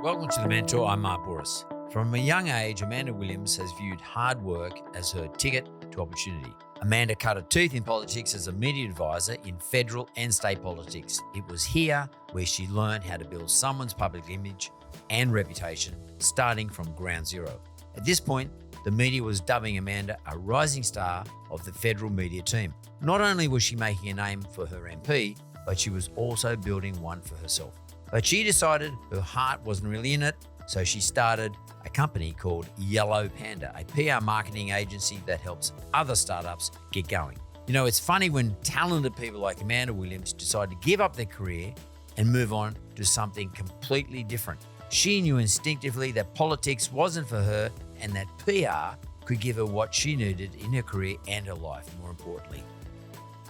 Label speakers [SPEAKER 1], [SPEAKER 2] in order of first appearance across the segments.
[SPEAKER 1] Welcome to The Mentor. I'm Mark Bouris. From a young age, Amanda Williams has viewed hard work as her ticket to opportunity. Amanda cut her teeth in politics as a media advisor in federal and state politics. It was here where she learned how to build someone's public image and reputation, starting from ground zero. At this point, the media was dubbing Amanda a rising star of the federal media team. Not only was she making a name for her MP, but she was also building one for herself. But she decided her heart wasn't really in it, so she started a company called Yellowpanda, a PR marketing agency that helps other startups get going. You know, it's funny when talented people like Amanda Williams decide to give up their career and move on to something completely different. She knew instinctively that politics wasn't for her and that PR could give her what she needed in her career and her life, more importantly.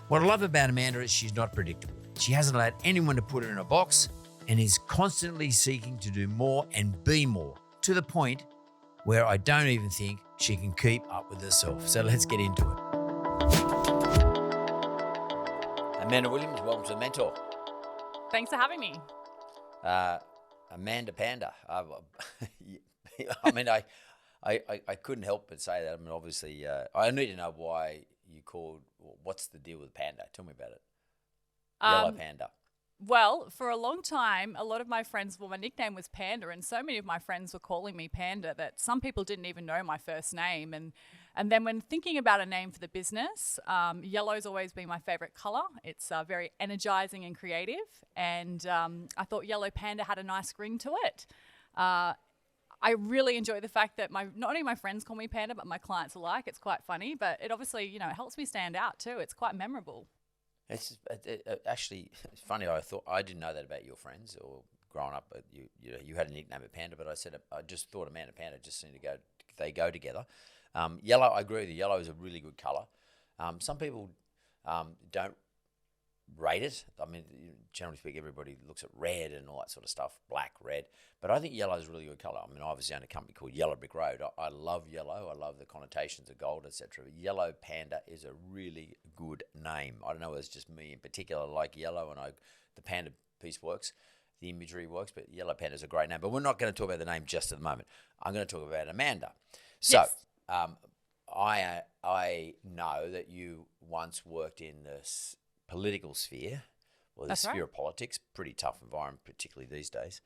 [SPEAKER 1] What I love about Amanda is she's not predictable. She hasn't allowed anyone to put her in a box and is constantly seeking to do more and be more, to the point where I don't even think she can keep up with herself. So let's get into it. Amanda Williams, welcome to The Mentor.
[SPEAKER 2] Thanks for having me.
[SPEAKER 1] Amanda Panda. I mean, I couldn't help but say that. I mean, obviously, I need to know why you called, what's the deal with Panda? Tell me about it. Yellowpanda.
[SPEAKER 2] Well, for a long time, a lot of my friends, my nickname was Panda, and so many of my friends were calling me Panda that some people didn't even know my first name. And then when thinking about a name for the business, yellow's always been my favorite color. It's very energizing and creative, and I thought Yellowpanda had a nice ring to it. I really enjoy the fact that not only my friends call me Panda, but my clients alike. It's quite funny, but it obviously, it helps me stand out too. It's quite memorable.
[SPEAKER 1] It's actually, it's funny. I didn't know that about your friends or growing up. You had a nickname of Panda, but I just thought Amanda Panda just seemed to go. They go together. Yellow, I agree with you. Yellow is a really good color. Some people don't rate it. I mean, generally speaking, everybody looks at red and all that sort of stuff, black, red. But I think yellow is a really good color. I mean, I obviously own a company called Yellow Brick Road. I love yellow. I love the connotations of gold, etc. Yellowpanda is a really good name. I don't know if it's just me in particular like yellow, and the panda piece works, the imagery works, but Yellowpanda is a great name. But we're not going to talk about the name just at the moment. I'm going to talk about Amanda. So,
[SPEAKER 2] yes.
[SPEAKER 1] I know that you once worked in this political sphere, or the
[SPEAKER 2] That's
[SPEAKER 1] sphere
[SPEAKER 2] right.
[SPEAKER 1] of politics, pretty tough environment, particularly these days.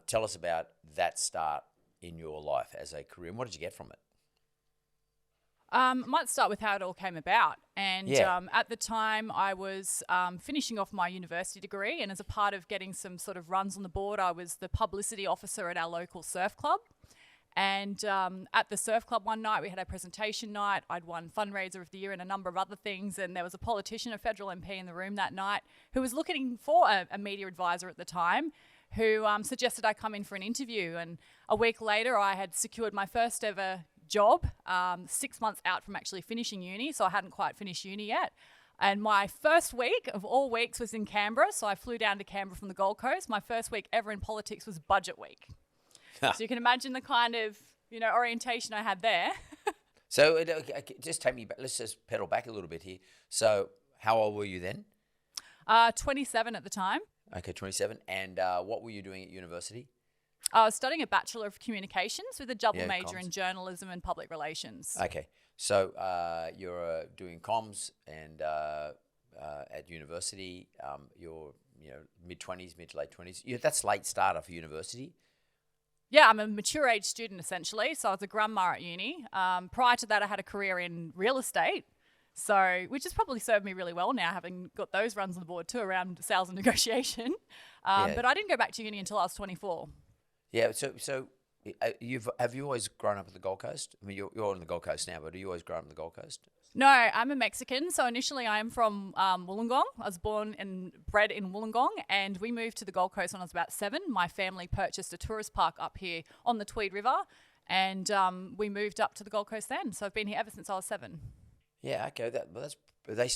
[SPEAKER 1] Tell us about that start in your life as a career, and what did you get from it?
[SPEAKER 2] Might start with how it all came about. And
[SPEAKER 1] Yeah.
[SPEAKER 2] at the time, I was finishing off my university degree, and as a part of getting some sort of runs on the board, I was the publicity officer at our local surf club. And at the surf club one night, we had a presentation night. I'd won fundraiser of the year and a number of other things. And there was a politician, a federal MP in the room that night who was looking for a media advisor at the time who suggested I come in for an interview. And a week later, I had secured my first ever job, 6 months out from actually finishing uni. So I hadn't quite finished uni yet. And my first week of all weeks was in Canberra. So I flew down to Canberra from the Gold Coast. My first week ever in politics was budget week. So you can imagine the kind of, orientation I had there.
[SPEAKER 1] So just take me back. Let's just pedal back a little bit here. So how old were you then?
[SPEAKER 2] 27 at the time.
[SPEAKER 1] Okay, 27. And what were you doing at university?
[SPEAKER 2] I was studying a Bachelor of Communications with a double major
[SPEAKER 1] comms.
[SPEAKER 2] in journalism and public relations.
[SPEAKER 1] Okay, so you're doing comms and at university. You're mid-20s, mid to late 20s. That's late starter for university.
[SPEAKER 2] Yeah, I'm a mature age student essentially. So I was a grandma at uni. Prior to that, I had a career in real estate. So, which has probably served me really well now, having got those runs on the board too around sales and negotiation. But I didn't go back to uni until I was 24.
[SPEAKER 1] Yeah. So have you always grown up at the Gold Coast? I mean, you're on the Gold Coast now, but have you always grown up on the Gold Coast?
[SPEAKER 2] No, I'm a Mexican. So initially I am from Wollongong. I was born and bred in Wollongong, and we moved to the Gold Coast when I was about 7. My family purchased a tourist park up here on the Tweed River, and we moved up to the Gold Coast then. So I've been here ever since I was 7.
[SPEAKER 1] Yeah, okay. They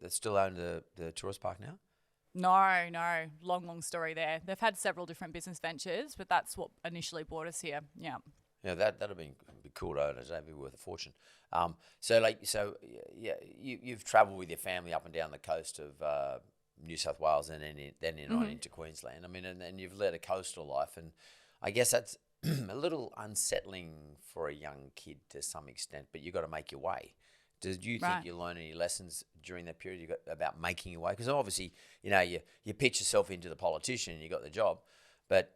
[SPEAKER 1] still own the tourist park now?
[SPEAKER 2] No. Long story there. They've had several different business ventures, but that's what initially brought us here. Yeah.
[SPEAKER 1] Yeah, that'd be cool to own. That'd be worth a fortune. You've travelled with your family up and down the coast of New South Wales and then on into Queensland. I mean, and you've led a coastal life, and I guess that's a little unsettling for a young kid to some extent, but you've got to make your way. Did you think you learned any lessons during that period you got about making your way? Because obviously, you pitch yourself into the politician and you got the job, but,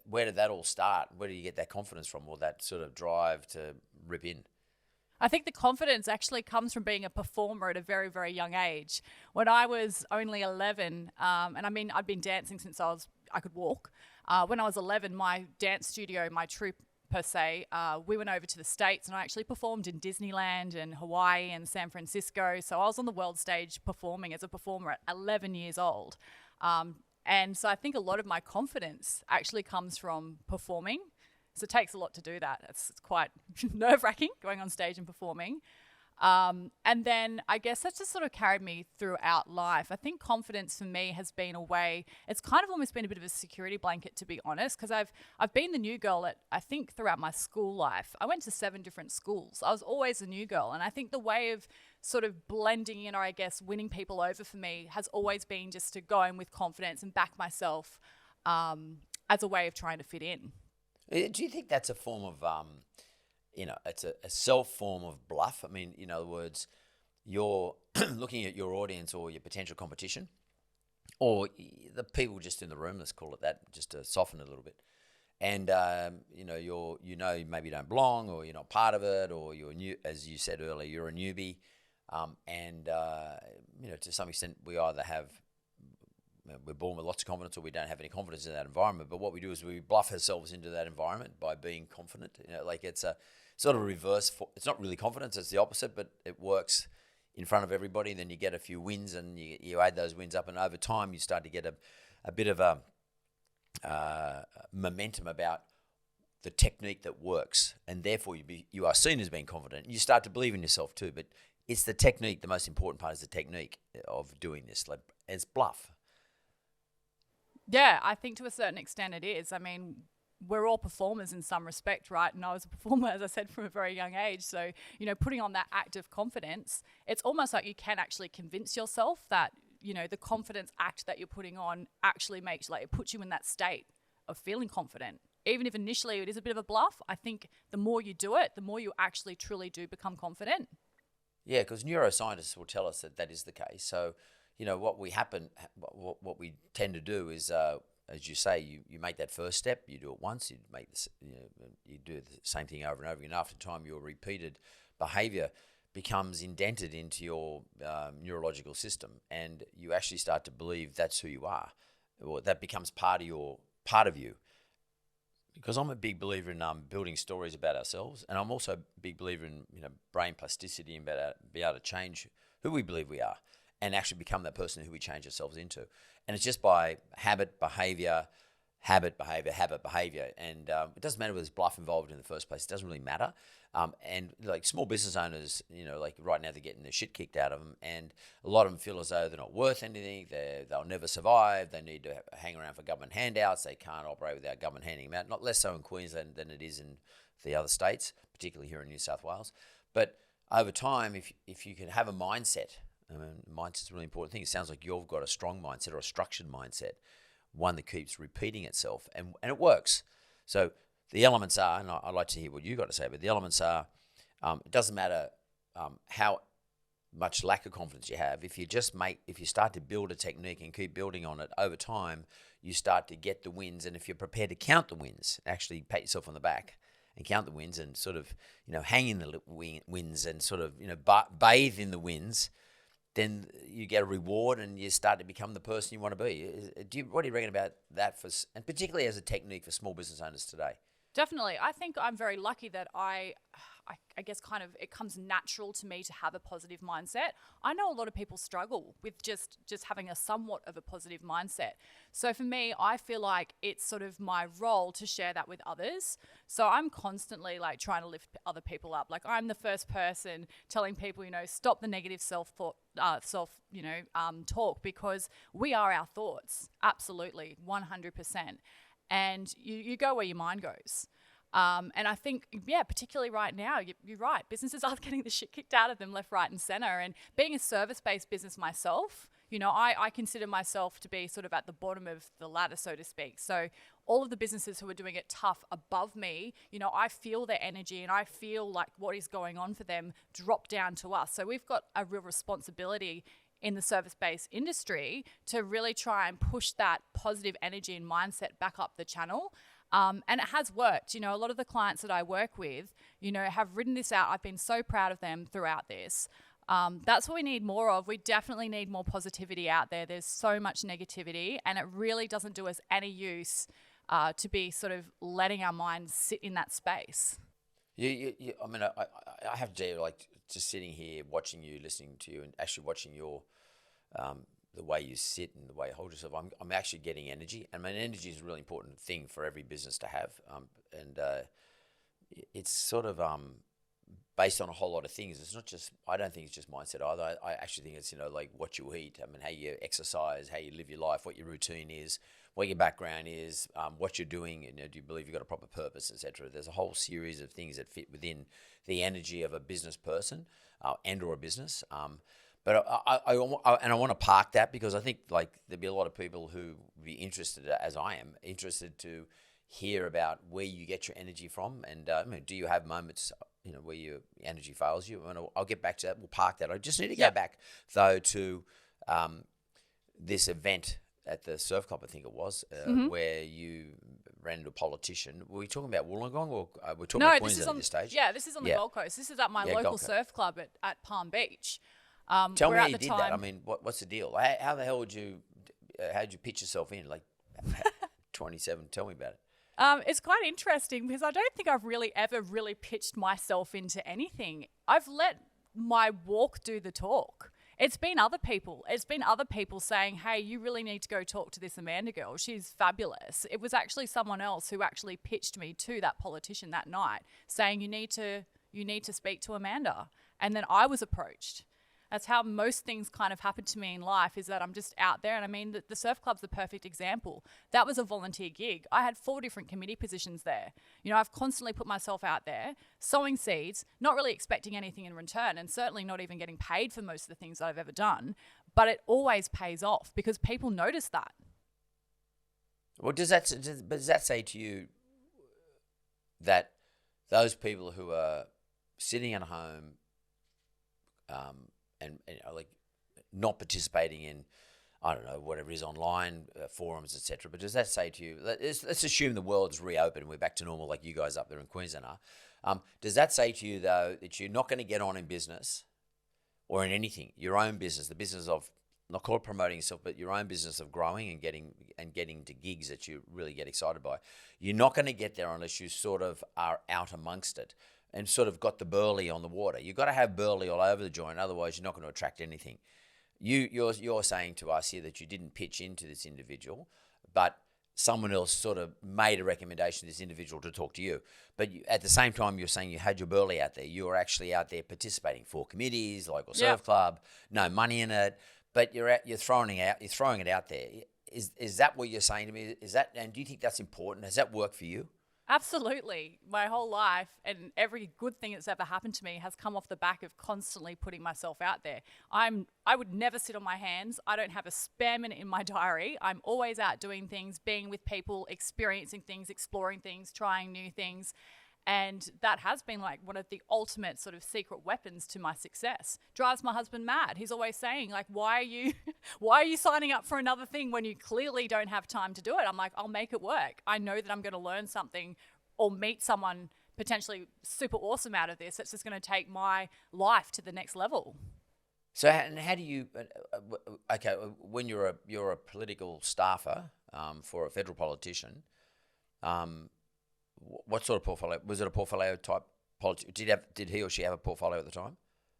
[SPEAKER 1] where did that all start? Where do you get that confidence from, or that sort of drive to rip in?
[SPEAKER 2] I think the confidence actually comes from being a performer at a very, very young age. When I was only 11, and I mean, I'd been dancing since I could walk. When I was 11, my dance studio, my troupe per se, we went over to the States and I actually performed in Disneyland and Hawaii and San Francisco. So I was on the world stage performing as a performer at 11 years old. And so I think a lot of my confidence actually comes from performing. So it takes a lot to do that. It's quite nerve-wracking going on stage and performing. And then I guess that's just sort of carried me throughout life. I think confidence for me has been a way, it's kind of almost been a bit of a security blanket, to be honest, because I've been the new girl I think throughout my school life. I went to 7 different schools. I was always a new girl. And I think the way of sort of blending in, or I guess winning people over for me, has always been just to go in with confidence and back myself as a way of trying to fit in.
[SPEAKER 1] Do you think that's a form of it's a self form of bluff? I mean, in other words, you're looking at your audience or your potential competition, or the people just in the room, let's call it that, just to soften it a little bit. And, maybe you don't belong, or you're not part of it, or you're new, as you said earlier, you're a newbie. To some extent, we're born with lots of confidence, or we don't have any confidence in that environment. But what we do is we bluff ourselves into that environment by being confident. It's a sort of reverse. It's not really confidence; it's the opposite. But it works in front of everybody. Then you get a few wins, and you add those wins up, and over time you start to get a bit of a momentum about the technique that works, and therefore you are seen as being confident. You start to believe in yourself too. But it's the technique. The most important part is the technique of doing this. Like, it's bluff.
[SPEAKER 2] Yeah, I think to a certain extent it is. I mean, we're all performers in some respect, right? And I was a performer, as I said, from a very young age. So, putting on that act of confidence, it's almost like you can actually convince yourself that, the confidence act that you're putting on actually makes, it puts you in that state of feeling confident. Even if initially it is a bit of a bluff, I think the more you do it, the more you actually truly do become confident.
[SPEAKER 1] Yeah, because neuroscientists will tell us that is the case. So, what we tend to do is, as you say, you make that first step, you do it once, you make this, you do the same thing over and over again. After time, your repeated behaviour becomes indented into your neurological system, and you actually start to believe that's who you are, or that becomes part of you. Because I'm a big believer in building stories about ourselves, and I'm also a big believer in brain plasticity and be able to change who we believe we are, and actually become that person who we change ourselves into. And it's just by habit, behavior. And it doesn't matter whether there's bluff involved in the first place. It doesn't really matter. And like small business owners, like right now they're getting their shit kicked out of them. And a lot of them feel as though they're not worth anything. They'll never survive. They need to hang around for government handouts. They can't operate without government handing them out. Not less so in Queensland than it is in the other states, particularly here in New South Wales. But over time, if you can have a mindset, mindset's a really important thing. It sounds like you've got a strong mindset or a structured mindset, one that keeps repeating itself, and it works. So the elements are, and I'd like to hear what you got to say, but the elements are, it doesn't matter how much lack of confidence you have. If you start to build a technique and keep building on it over time, you start to get the wins. And if you're prepared to count the wins, actually pat yourself on the back and count the wins, and sort of hang in the wins, and sort of bathe in the wins, then you get a reward and you start to become the person you want to be. What do you reckon about that, and particularly as a technique for small business owners today?
[SPEAKER 2] Definitely. I think I'm very lucky that I guess kind of it comes natural to me to have a positive mindset. I know a lot of people struggle with just having a somewhat of a positive mindset. So for me, I feel like it's sort of my role to share that with others. So I'm constantly trying to lift other people up. I'm the first person telling people, stop the negative self-talk, because we are our thoughts. Absolutely, 100%. And you go where your mind goes. And I think, particularly right now, you're right. Businesses are getting the shit kicked out of them left, right, and center. And being a service-based business myself, I consider myself to be sort of at the bottom of the ladder, so to speak. So all of the businesses who are doing it tough above me, I feel their energy and I feel like what is going on for them drop down to us. So we've got a real responsibility in the service-based industry to really try and push that positive energy and mindset back up the channel. And it has worked. A lot of the clients that I work with, have ridden this out. I've been so proud of them throughout this. That's what we need more of. We definitely need more positivity out there. There's so much negativity, and it really doesn't do us any use to be sort of letting our minds sit in that space.
[SPEAKER 1] I have to tell you, like, just sitting here, watching you, listening to you, and actually watching your the way you sit and the way you hold yourself, I'm actually getting energy. And energy is a really important thing for every business to have. It's sort of based on a whole lot of things. It's not just, I don't think it's just mindset either. I actually think it's, like what you eat, how you exercise, how you live your life, what your routine is, what your background is, what you're doing, do you believe you've got a proper purpose, etc. There's a whole series of things that fit within the energy of a business person and or a business. But I want to park that because I think like there'd be a lot of people who would be interested, as I am, interested to hear about where you get your energy from. And do you have moments, where your energy fails you? And I'll get back to that. We'll park that. I just need to go back though to this event at the surf club, I think it was, where you ran into a politician. Were we talking about Wollongong or we're talking about Queensland at this stage?
[SPEAKER 2] Yeah, this is on the Gold Coast. This is at my local surf club at Palm Beach.
[SPEAKER 1] Tell me how you did that. What's the deal? How the hell how'd you pitch yourself in? Like 27, tell me about it.
[SPEAKER 2] It's quite interesting because I don't think I've ever really pitched myself into anything. I've let my walk do the talk. It's been other people. It's been other people saying, hey, you really need to go talk to this Amanda girl. She's fabulous. It was actually someone else who actually pitched me to that politician that night saying, you need to speak to Amanda. And then I was approached. That's how most things kind of happen to me in life, is that I'm just out there. And the surf club's the perfect example. That was a volunteer gig. I had 4 different committee positions there. I've constantly put myself out there, sowing seeds, not really expecting anything in return, and certainly not even getting paid for most of the things that I've ever done. But it always pays off because people notice that.
[SPEAKER 1] Well, does that say to you that those people who are sitting at home, and like not participating in, I don't know, whatever it is, online forums, etc. But does that say to you, let's assume the world's reopened and we're back to normal like you guys up there in Queensland are. Does that say to you, though, that you're not going to get on in business or in anything, your own business, the business of, not call it promoting yourself, but your own business of growing and getting to gigs that you really get excited by? You're not going to get there unless you sort of are out amongst it and sort of got the burley on the water. You've got to have burley all over the joint, otherwise you're not going to attract anything. You're saying to us here that you didn't pitch into this individual, but someone else sort of made a recommendation to this individual to talk to you. But at the same time, you're saying you had your burley out there. You were actually out there participating for committees, local surf club, no money in it, but you're throwing it out there. Is that what you're saying to me? And do you think that's important? Has that worked for you?
[SPEAKER 2] Absolutely. My whole life and every good thing that's ever happened to me has come off the back of constantly putting myself out there. I would never sit on my hands. I don't have a spare minute in my diary. I'm always out doing things, being with people, experiencing things, exploring things, trying new things. And that has been like one of the ultimate sort of secret weapons to my success. Drives my husband mad. He's always saying, like, why are you signing up for another thing when you clearly don't have time to do it? I'm like, I'll make it work. I know that I'm going to learn something or meet someone potentially super awesome out of this. It's just going to take my life to the next level.
[SPEAKER 1] So, how do you? Okay, when you're a political staffer for a federal politician, what sort of portfolio? Was it a portfolio type politics? Did he or she have a portfolio at the time?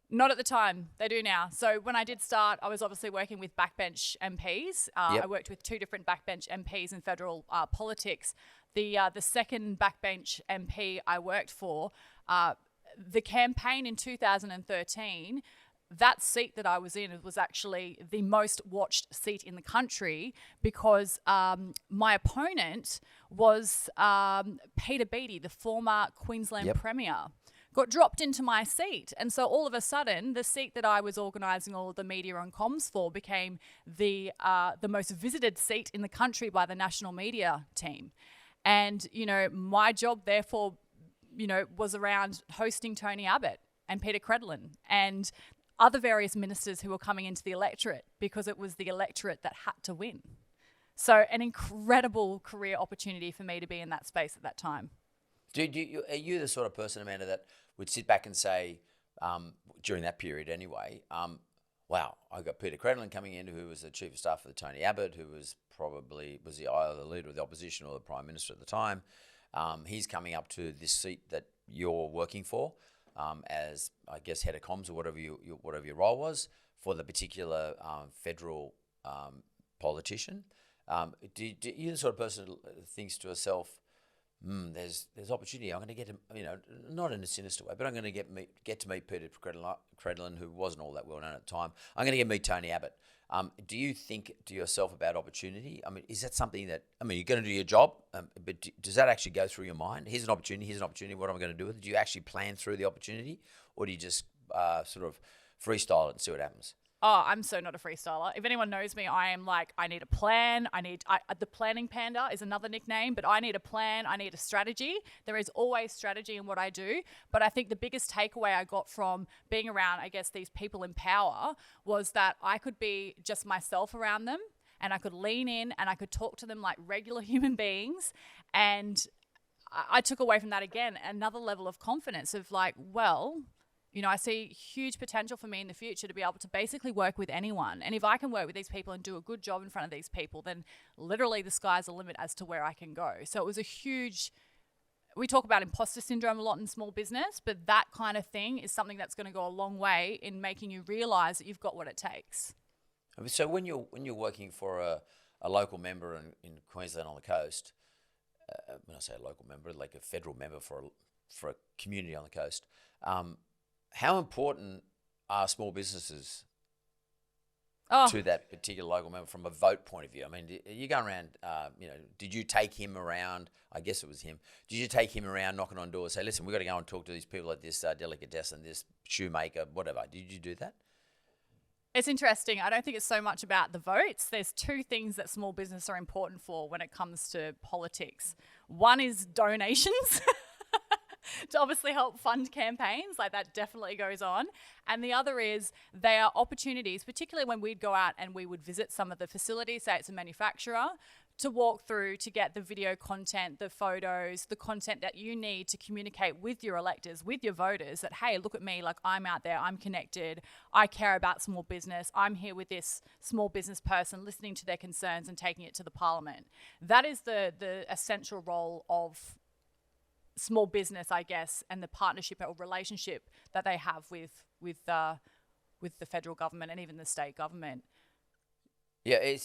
[SPEAKER 2] Not at the time. They do now. So when I did start, I was obviously working with backbench MPs. I worked with 2 different backbench MPs in federal politics. The second backbench MP I worked for, the campaign in 2013, that seat that I was in was actually the most watched seat in the country because my opponent was Peter Beattie, the former Queensland Premier, got dropped into my seat. And so all of a sudden, the seat that I was organising all of the media and comms for became the most visited seat in the country by the national media team. And, you know, my job, therefore, you know, was around hosting Tony Abbott and Peter Credlin and other various ministers who were coming into the electorate because it was the electorate that had to win. So an incredible career opportunity for me to be in that space at that time.
[SPEAKER 1] Are you the sort of person, Amanda, that would sit back and say, during that period anyway, wow, I got Peter Credlin coming in, who was the chief of staff of Tony Abbott, who was either the leader of the opposition or the prime minister at the time. He's coming up to this seat that you're working for, as I guess head of comms or whatever your role was for the particular federal politician. Do you the sort of person who thinks to herself, there's opportunity. I'm going to get him, you know, not in a sinister way, but I'm going to get to meet Peter Credlin, who wasn't all that well known at the time. I'm going to get to meet Tony Abbott. Do you think to yourself about opportunity? I mean, is that something that, I mean, you're going to do your job, but does that actually go through your mind? Here's an opportunity, what am I going to do with it? Do you actually plan through the opportunity, or do you just sort of freestyle it and see what happens?
[SPEAKER 2] Oh, I'm so not a freestyler. If anyone knows me, I am like, I need a plan. The planning panda is another nickname, but I need a plan. I need a strategy. There is always strategy in what I do. But I think the biggest takeaway I got from being around, I guess, these people in power was that I could be just myself around them and I could lean in and I could talk to them like regular human beings. And I took away from that, again, another level of confidence of like, well, you know, I see huge potential for me in the future to be able to basically work with anyone. And if I can work with these people and do a good job in front of these people, then literally the sky's the limit as to where I can go. So it was a huge, we talk about imposter syndrome a lot in small business, but that kind of thing is something that's going to go a long way in making you realize that you've got what it takes.
[SPEAKER 1] So when you're working for a local member in Queensland on the coast, when I say a local member, like a federal member for a community on the coast, how important are small businesses to that particular local member from a vote point of view? I mean, you going around, you know, did you take him around? I guess it was him. Did you take him around knocking on doors, say, listen, we've got to go and talk to these people at this delicatessen, this shoemaker, whatever. Did you do that?
[SPEAKER 2] It's interesting. I don't think it's so much about the votes. There's two things that small business are important for when it comes to politics. One is donations. To obviously help fund campaigns, like that definitely goes on. And the other is they are opportunities, particularly when we'd go out and we would visit some of the facilities, say it's a manufacturer, to walk through, to get the video content, the photos, the content that you need to communicate with your electors, with your voters, that, hey, look at me, like I'm out there, I'm connected, I care about small business, I'm here with this small business person, listening to their concerns and taking it to the parliament. That is the essential role of small business, I guess, and the partnership or relationship that they have with the federal government and even the state government.
[SPEAKER 1] Yeah, I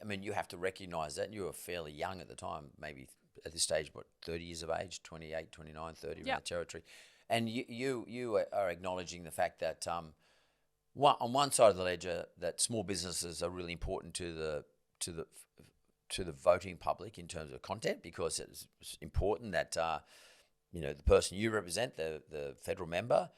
[SPEAKER 1] mean, you have to recognise that. You were fairly young at the time, maybe at this stage, 30 years of age, 28, 29, 30 around the territory. And you are acknowledging the fact that on one side of the ledger, that small businesses are really important to the voting public in terms of content, because it's important that you know, the person you represent, the federal member,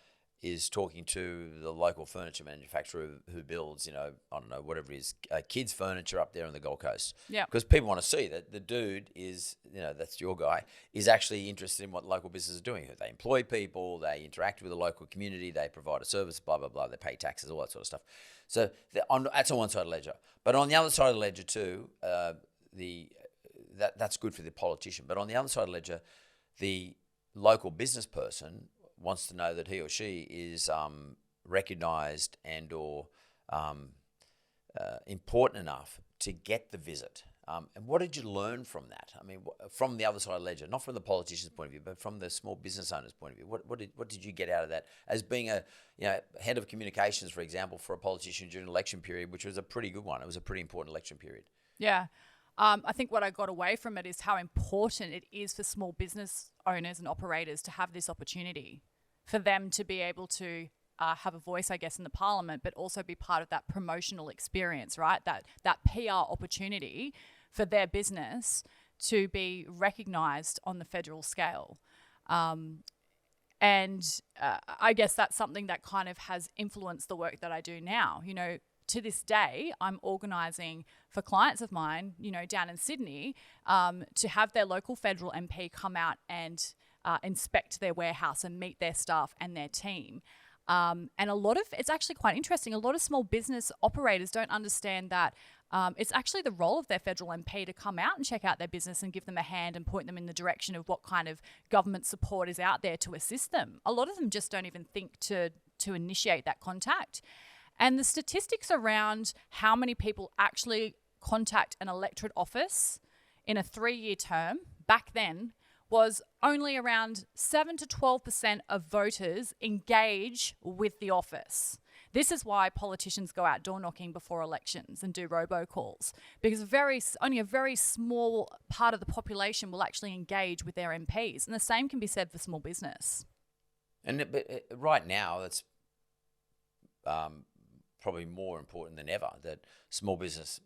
[SPEAKER 1] is talking to the local furniture manufacturer who builds, you know, I don't know, whatever it is, kids' furniture up there on the Gold Coast.
[SPEAKER 2] Yeah.
[SPEAKER 1] Because people want to see that the dude is, you know, that's your guy, is actually interested in what local businesses are doing. They employ people, they interact with the local community, they provide a service, blah, blah, blah, they pay taxes, all that sort of stuff. So that's on one side of the ledger. But on the other side of the ledger too, that's good for the politician. But on the other side of the ledger, the local business person wants to know that he or she is recognised and or important enough to get the visit. And what did you learn from that? I mean, from the other side of the ledger, not from the politician's point of view, but from the small business owner's point of view. What did you get out of that as being a head of communications, for example, for a politician during an election period, which was a pretty good one. It was a pretty important election period.
[SPEAKER 2] Yeah. I think what I got away from it is how important it is for small business owners and operators to have this opportunity, for them to be able to have a voice, I guess, in the parliament, but also be part of that promotional experience, right? That PR opportunity for their business to be recognised on the federal scale. And I guess that's something that kind of has influenced the work that I do now. You know, to this day, I'm organising for clients of mine, you know, down in Sydney, to have their local federal MP come out and inspect their warehouse and meet their staff and their team. And it's actually quite interesting. A lot of small business operators don't understand that it's actually the role of their federal MP to come out and check out their business and give them a hand and point them in the direction of what kind of government support is out there to assist them. A lot of them just don't even think to initiate that contact. And the statistics around how many people actually contact an electorate office in a 3-year term back then was only around 7 to 12% of voters engage with the office. This is why politicians go out door knocking before elections and do robocalls, because only a very small part of the population will actually engage with their MPs. And the same can be said for small business.
[SPEAKER 1] And right now, it's probably more important than ever that small business,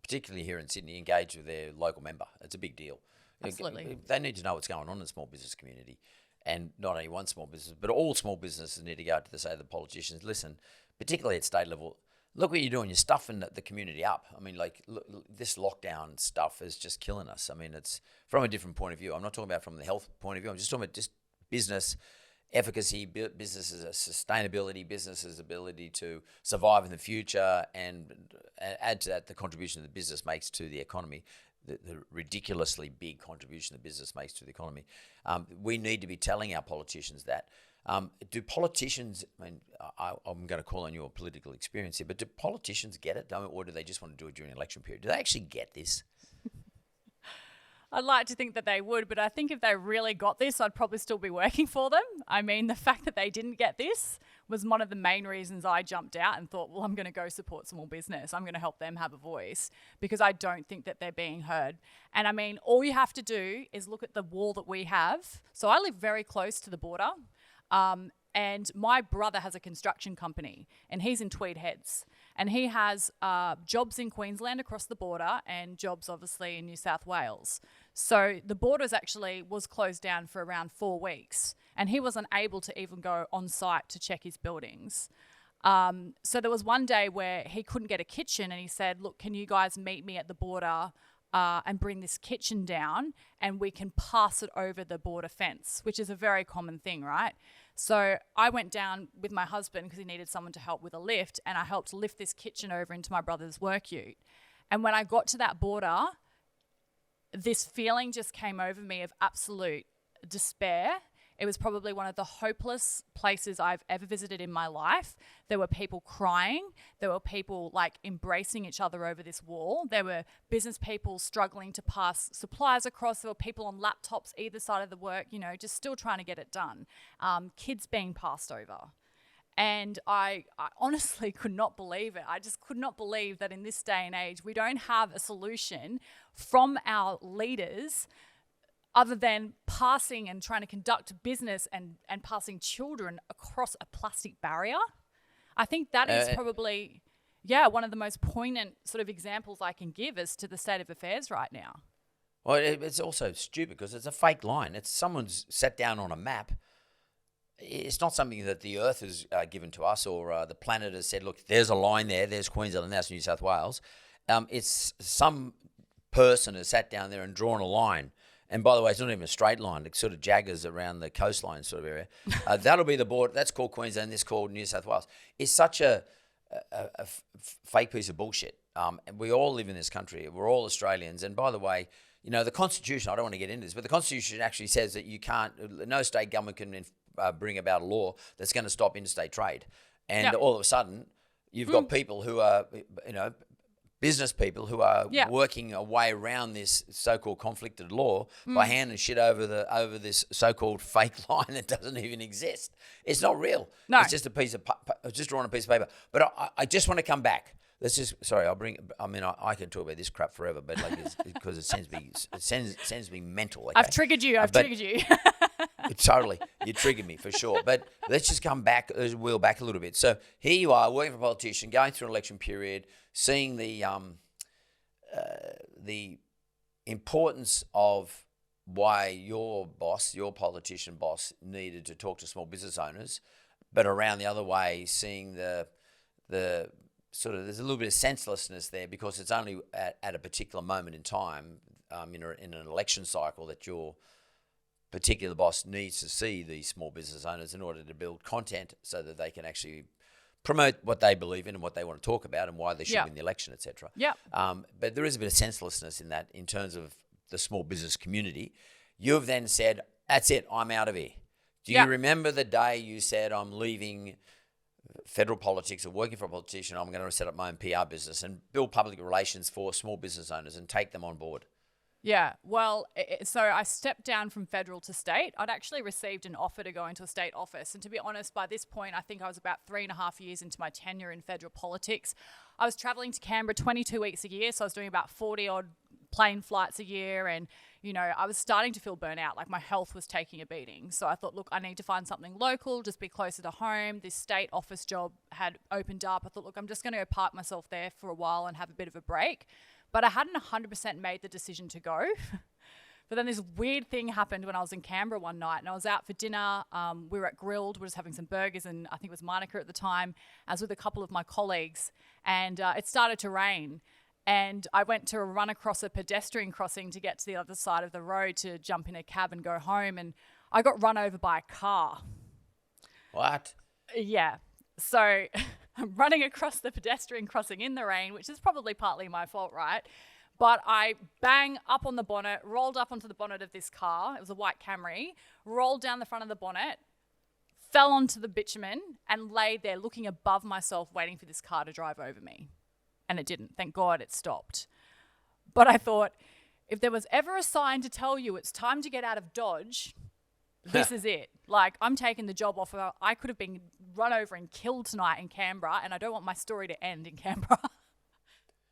[SPEAKER 1] particularly here in Sydney, engage with their local member. It's a big deal.
[SPEAKER 2] Absolutely.
[SPEAKER 1] They need to know what's going on in the small business community. And not only one small business, but all small businesses need to go to the politicians, listen, particularly at state level, look what you're doing. You're stuffing the community up. I mean, like, look, this lockdown stuff is just killing us. I mean, it's from a different point of view. I'm not talking about from the health point of view. I'm just talking about just business efficacy, businesses' sustainability, businesses' ability to survive in the future, and add to that the contribution the business makes to the economy. The ridiculously big contribution the business makes to the economy. We need to be telling our politicians that. Do politicians, I mean, I'm going to call on your political experience here, but do politicians get it, or do they just want to do it during an election period? Do they actually get this?
[SPEAKER 2] I'd like to think that they would, but I think if they really got this, I'd probably still be working for them. I mean, the fact that they didn't get this was one of the main reasons I jumped out and thought, well, I'm going to go support small business. I'm going to help them have a voice, because I don't think that they're being heard. And I mean, all you have to do is look at the wall that we have. So I live very close to the border. And my brother has a construction company, and he's in Tweed Heads. And he has jobs in Queensland across the border and jobs, obviously, in New South Wales. So the borders actually was closed down for around 4 weeks, and he wasn't able to even go on site to check his buildings. So there was one day where he couldn't get a kitchen, and he said, look, can you guys meet me at the border and bring this kitchen down, and we can pass it over the border fence, which is a very common thing, right? So I went down with my husband because he needed someone to help with a lift, and I helped lift this kitchen over into my brother's work ute. And when I got to that border, this feeling just came over me of absolute despair. It was probably one of the hopeless places I've ever visited in my life. There were people crying. There were people like embracing each other over this wall. There were business people struggling to pass supplies across. There were people on laptops either side of the work, you know, just still trying to get it done. Kids being passed over. And I honestly could not believe it. I just could not believe that in this day and age, we don't have a solution from our leaders other than passing and trying to conduct business and passing children across a plastic barrier. I think that is probably, one of the most poignant sort of examples I can give as to the state of affairs right now.
[SPEAKER 1] Well, it's also stupid because it's a fake line. It's someone's sat down on a map. It's not something that the earth has given to us, or the planet has said, look, there's a line there, there's Queensland and that's New South Wales. It's some person has sat down there and drawn a line. And by the way, it's not even a straight line. It sort of jaggers around the coastline sort of area. That'll be the border. That's called Queensland. This called New South Wales. It's such a fake piece of bullshit. And we all live in this country. We're all Australians. And by the way, you know, the Constitution, I don't want to get into this, but the Constitution actually says that you can't, no state government can bring about a law that's going to stop interstate trade. And all of a sudden, you've got people who are, you know, business people who are working a way around this so-called conflicted law by handing shit over this so-called fake line that doesn't even exist. It's not real.
[SPEAKER 2] No.
[SPEAKER 1] It's just a piece of just drawn a piece of paper. But I just want to come back. I can talk about this crap forever, but like, because it sends me mental. Okay?
[SPEAKER 2] I've triggered you. Triggered you.
[SPEAKER 1] Totally. You triggered me for sure. But let's just come back, wheel back a little bit. So here you are, working for a politician, going through an election period, seeing the importance of why your politician boss, needed to talk to small business owners, but around the other way, seeing the sort of, there's a little bit of senselessness there because it's only at a particular moment in time in an election cycle that your particular boss needs to see these small business owners in order to build content so that they can actually promote what they believe in and what they want to talk about and why they should win the election, etc.
[SPEAKER 2] Yeah.
[SPEAKER 1] But there is a bit of senselessness in that in terms of the small business community. You've then said, that's it, I'm out of here. Do you remember the day you said, I'm leaving federal politics or working for a politician, I'm going to set up my own PR business and build public relations for small business owners and take them on board?
[SPEAKER 2] Yeah, well, so I stepped down from federal to state. I'd actually received an offer to go into a state office. And to be honest, by this point, I think I was about 3.5 years into my tenure in federal politics. I was traveling to Canberra 22 weeks a year, so I was doing about 40 odd plane flights a year. And, you know, I was starting to feel burnt out, like my health was taking a beating. So I thought, look, I need to find something local, just be closer to home. This state office job had opened up. I thought, look, I'm just going to go park myself there for a while and have a bit of a break. But I hadn't 100% made the decision to go. But then this weird thing happened when I was in Canberra one night and I was out for dinner. We were at Grilled. We were just having some burgers and I think it was Monica at the time. I was with a couple of my colleagues and it started to rain. And I went to run across a pedestrian crossing to get to the other side of the road to jump in a cab and go home. And I got run over by a car.
[SPEAKER 1] What?
[SPEAKER 2] Yeah. So I'm running across the pedestrian crossing in the rain, which is probably partly my fault, right? But I bang up on the bonnet, rolled up onto the bonnet of this car. It was a white Camry, rolled down the front of the bonnet, fell onto the bitumen and laid there looking above myself, waiting for this car to drive over me. And it didn't. Thank God it stopped. But I thought, if there was ever a sign to tell you it's time to get out of Dodge, this is it. Like, I'm taking the job offer. I could have been run over and killed tonight in Canberra, and I don't want my story to end in Canberra.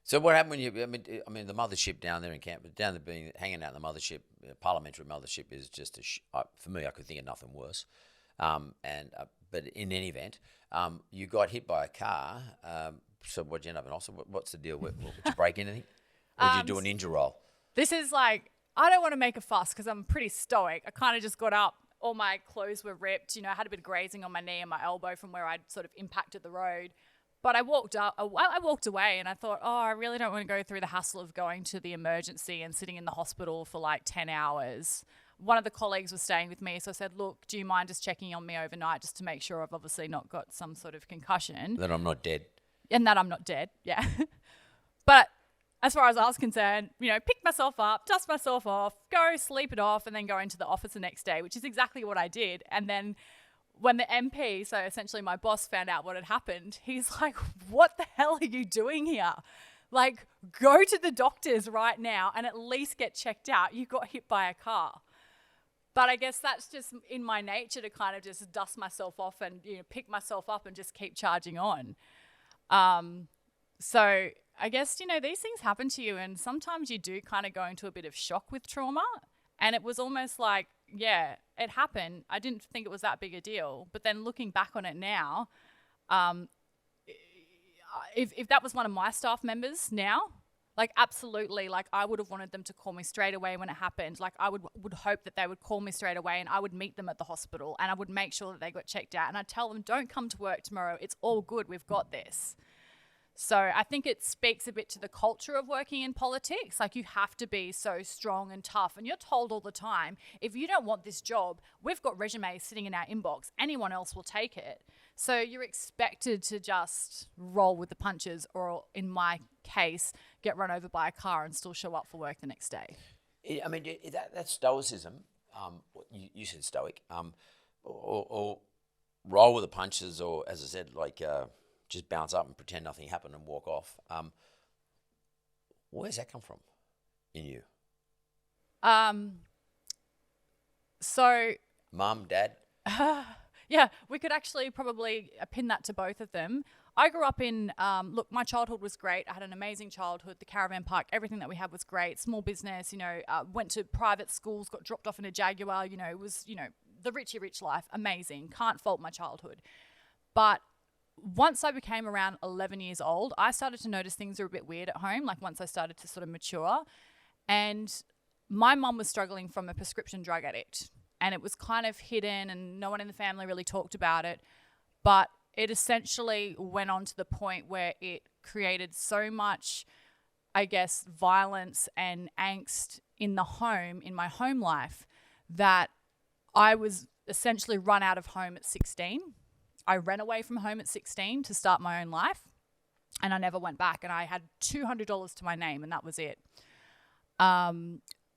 [SPEAKER 1] So what happened when you? I mean, the mothership down there in Canberra, down there hanging out in the mothership, parliamentary mothership, is just for me. I could think of nothing worse. But in any event, you got hit by a car. So what did you end up in hospital? What's the deal? Did you break anything? Or did you do an ninja roll?
[SPEAKER 2] This is like, I don't want to make a fuss because I'm pretty stoic. I kind of just got up. All my clothes were ripped. You know, I had a bit of grazing on my knee and my elbow from where I'd sort of impacted the road. But I walked away and I thought, oh, I really don't want to go through the hassle of going to the emergency and sitting in the hospital for like 10 hours. One of the colleagues was staying with me. So I said, look, do you mind just checking on me overnight just to make sure I've obviously not got some sort of concussion?
[SPEAKER 1] That I'm not dead.
[SPEAKER 2] And that I'm not dead, yeah. But as far as I was concerned, you know, pick myself up, dust myself off, go sleep it off, and then go into the office the next day, which is exactly what I did. And then when the MP, so essentially my boss, found out what had happened, he's like, what the hell are you doing here? Like, go to the doctors right now and at least get checked out. You got hit by a car. But I guess that's just in my nature to kind of just dust myself off and, you know, pick myself up and just keep charging on. So I guess, you know, these things happen to you and sometimes you do kind of go into a bit of shock with trauma. And it was almost like, yeah, it happened. I didn't think it was that big a deal. But then looking back on it now, if that was one of my staff members now, like absolutely, like I would have wanted them to call me straight away when it happened. Like I would hope that they would call me straight away and I would meet them at the hospital and I would make sure that they got checked out. And I'd tell them, don't come to work tomorrow. It's all good. We've got this. So I think it speaks a bit to the culture of working in politics. Like you have to be so strong and tough. And you're told all the time, if you don't want this job, we've got resumes sitting in our inbox. Anyone else will take it. So you're expected to just roll with the punches or, in my case, get run over by a car and still show up for work the next day.
[SPEAKER 1] I mean, that's stoicism. You said stoic. Or roll with the punches or, as I said, like... just bounce up and pretend nothing happened and walk off. Where's that come from in you?
[SPEAKER 2] So...
[SPEAKER 1] Mum, Dad?
[SPEAKER 2] Yeah, we could actually probably pin that to both of them. I grew up in, look, my childhood was great. I had an amazing childhood. The caravan park, everything that we had was great. Small business, went to private schools, got dropped off in a Jaguar, it was, the richy rich life. Amazing. Can't fault my childhood. But once I became around 11 years old, I started to notice things were a bit weird at home. Like once I started to sort of mature, and my mum was struggling from a prescription drug addict, and it was kind of hidden and no one in the family really talked about it. But it essentially went on to the point where it created so much, I guess, violence and angst in the home, in my home life, that I was essentially run out of home at 16. I ran away from home at 16 to start my own life, and I never went back. And I had $200 to my name, and that was it.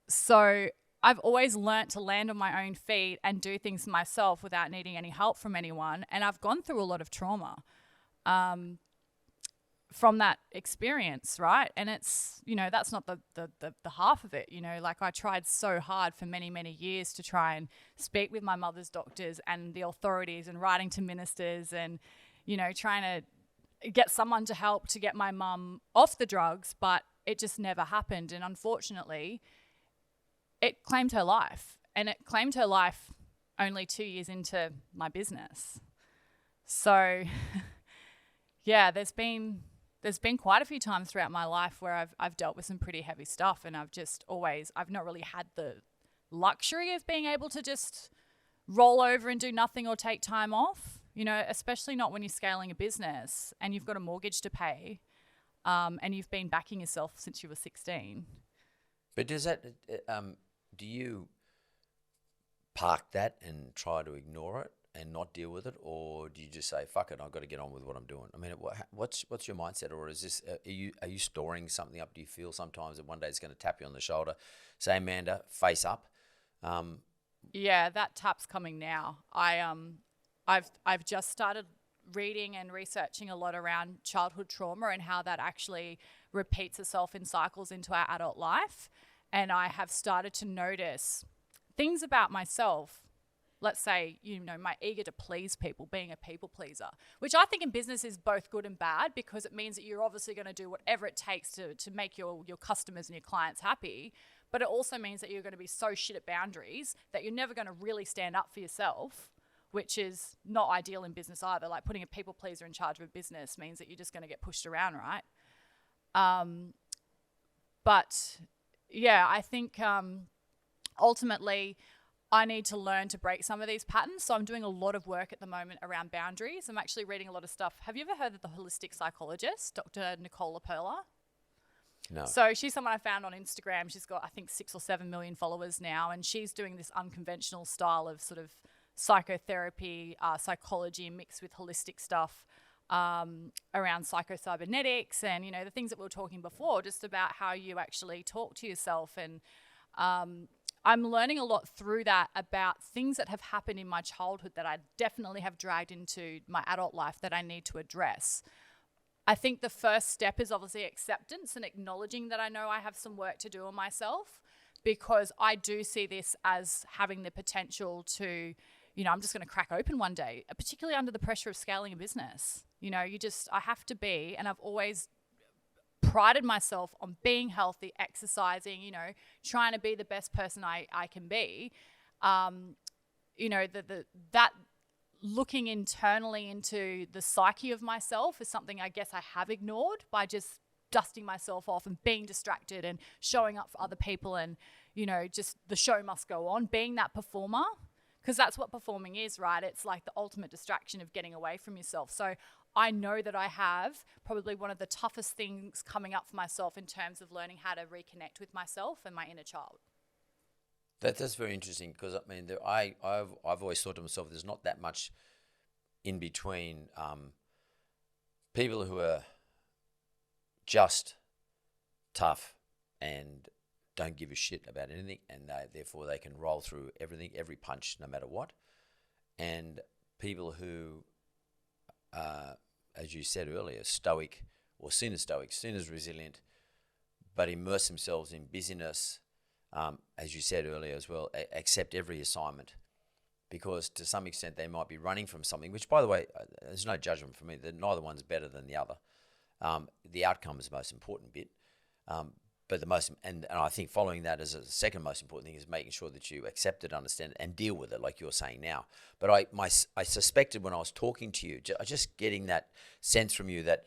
[SPEAKER 2] So I've always learnt to land on my own feet and do things myself without needing any help from anyone. And I've gone through a lot of trauma from that experience, right? And it's, that's not the half of it, like I tried so hard for many, many years to try and speak with my mother's doctors and the authorities and writing to ministers and, trying to get someone to help to get my mum off the drugs, but it just never happened. And unfortunately, it claimed her life, and it claimed her life only 2 years into my business. So yeah, there's been quite a few times throughout my life where I've dealt with some pretty heavy stuff, and I've not really had the luxury of being able to just roll over and do nothing or take time off, especially not when you're scaling a business and you've got a mortgage to pay, and you've been backing yourself since you were 16.
[SPEAKER 1] But does that, do you park that and try to ignore it and not deal with it, or do you just say, fuck it, I've got to get on with what I'm doing? I mean, what's your mindset, or is this, are you storing something up? Do you feel sometimes that one day it's going to tap you on the shoulder, say, Amanda, face up?
[SPEAKER 2] Yeah, that tap's coming now. I've just started reading and researching a lot around childhood trauma and how that actually repeats itself in cycles into our adult life. And I have started to notice things about myself. Let's say, my eager to please people, being a people pleaser, which I think in business is both good and bad, because it means that you're obviously going to do whatever it takes to make your customers and your clients happy. But it also means that you're going to be so shit at boundaries that you're never going to really stand up for yourself, which is not ideal in business either. Like putting a people pleaser in charge of a business means that you're just going to get pushed around, right? But yeah, I think ultimately I need to learn to break some of these patterns. So I'm doing a lot of work at the moment around boundaries. I'm actually reading a lot of stuff. Have you ever heard of the holistic psychologist, Dr. Nicole Perla?
[SPEAKER 1] No.
[SPEAKER 2] So she's someone I found on Instagram. She's got, I think, 6 or 7 million followers now. And she's doing this unconventional style of sort of psychotherapy, psychology mixed with holistic stuff around psychocybernetics and, the things that we were talking before, just about how you actually talk to yourself. And I'm learning a lot through that about things that have happened in my childhood that I definitely have dragged into my adult life that I need to address. I think the first step is obviously acceptance and acknowledging that I know I have some work to do on myself, because I do see this as having the potential to, I'm just going to crack open one day, particularly under the pressure of scaling a business. I have to be, and I've always prided myself on being healthy, exercising, trying to be the best person I can be. That looking internally into the psyche of myself is something I guess I have ignored by just dusting myself off and being distracted and showing up for other people and, just the show must go on, being that performer, because that's what performing is, right? It's like the ultimate distraction of getting away from yourself. So I know that I have probably one of the toughest things coming up for myself in terms of learning how to reconnect with myself and my inner child.
[SPEAKER 1] That's very interesting, because I mean, I've always thought to myself, there's not that much in between people who are just tough and don't give a shit about anything, and therefore they can roll through everything, every punch, no matter what, and people who as you said earlier, stoic, or seen as stoic, seen as resilient, but immerse themselves in busyness, as you said earlier as well, accept every assignment because to some extent they might be running from something, which, by the way, there's no judgment for me. Neither one's better than the other. The outcome is the most important bit. But the most, and I think following that as a second most important thing is making sure that you accept it, understand it, and deal with it like you're saying now. But I suspected when I was talking to you, just getting that sense from you that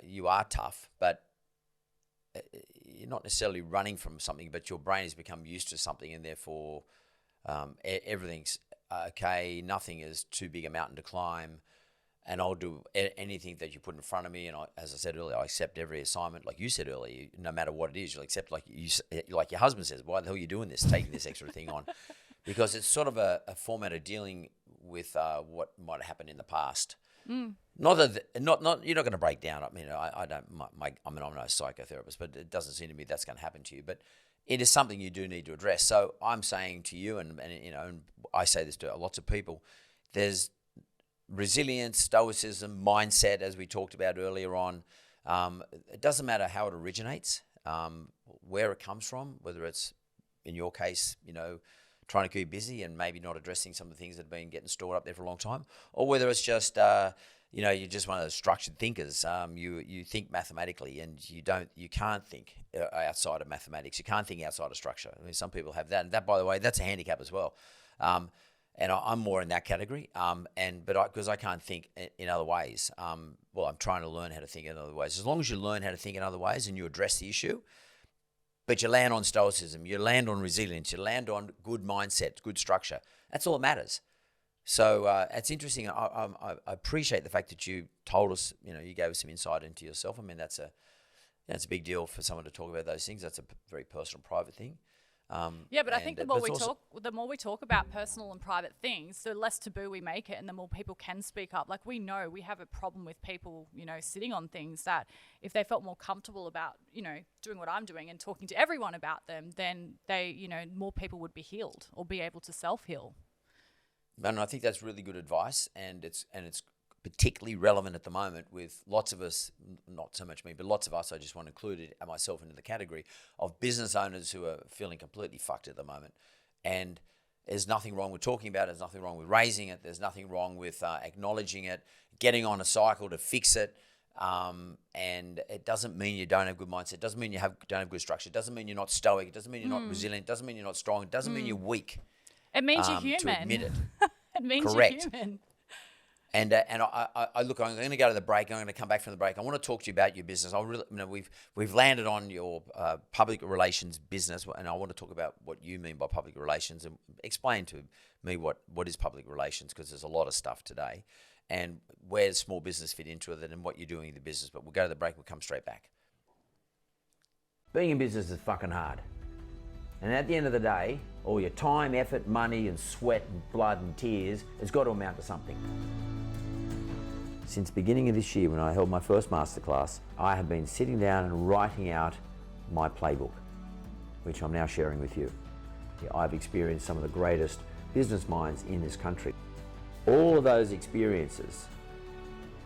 [SPEAKER 1] you are tough, but you're not necessarily running from something, but your brain has become used to something, and therefore everything's okay. Nothing is too big a mountain to climb. And I'll do anything that you put in front of me. And as I said earlier, I accept every assignment. Like you said earlier, no matter what it is, you'll accept. Like your husband says, "Why the hell are you doing this? Taking this extra thing on?" Because it's sort of a format of dealing with what might have happened in the past. Not you're not going to break down. I mean, I don't. I'm no psychotherapist, but it doesn't seem to me that's going to happen to you. But it is something you do need to address. So I'm saying to you, and I say this to lots of people. There's resilience, stoicism, mindset, as we talked about earlier on. It doesn't matter how it originates, where it comes from, whether it's, in your case, trying to keep busy and maybe not addressing some of the things that have been getting stored up there for a long time, or whether it's just, you're just one of those structured thinkers. You think mathematically and you can't think outside of mathematics. You can't think outside of structure. I mean, some people have that. And that, by the way, that's a handicap as well. And I'm more in that category, because I can't think in other ways. I'm trying to learn how to think in other ways. As long as you learn how to think in other ways and you address the issue, but you land on stoicism, you land on resilience, you land on good mindset, good structure. That's all that matters. So it's interesting. I appreciate the fact that you told us, you gave us some insight into yourself. I mean, that's a big deal for someone to talk about those things. That's a very personal, private thing.
[SPEAKER 2] But I think the more we talk about personal and private things, the less taboo we make it, and the more people can speak up. Like, we know we have a problem with people, sitting on things that if they felt more comfortable about, doing what I'm doing and talking to everyone about them, then they, more people would be healed or be able to self-heal.
[SPEAKER 1] And I think that's really good advice, and it's particularly relevant at the moment with lots of us, not so much me, but lots of us, I just want to include it and myself into the category of business owners who are feeling completely fucked at the moment. And there's nothing wrong with talking about it. There's nothing wrong with raising it. There's nothing wrong with acknowledging it, getting on a cycle to fix it. And it doesn't mean you don't have good mindset. It doesn't mean you don't have good structure. It doesn't mean you're not stoic. It doesn't mean you're not resilient. It doesn't mean you're not strong. It doesn't mean you're weak.
[SPEAKER 2] It means you're human.
[SPEAKER 1] To admit it.
[SPEAKER 2] It means
[SPEAKER 1] Correct.
[SPEAKER 2] You're human.
[SPEAKER 1] And I look, I'm going to go to the break. I'm going to come back from the break. I want to talk to you about your business. We've landed on your public relations business, and I want to talk about what you mean by public relations and explain to me what is public relations, because there's a lot of stuff today, and where does small business fit into it, and what you're doing in the business. But we'll go to the break. We'll come straight back. Being in business is fucking hard. And at the end of the day, all your time, effort, money, and sweat, and blood, and tears has got to amount to something. Since the beginning of this year, when I held my first masterclass, I have been sitting down and writing out my playbook, which I'm now sharing with you. I've experienced some of the greatest business minds in this country. All of those experiences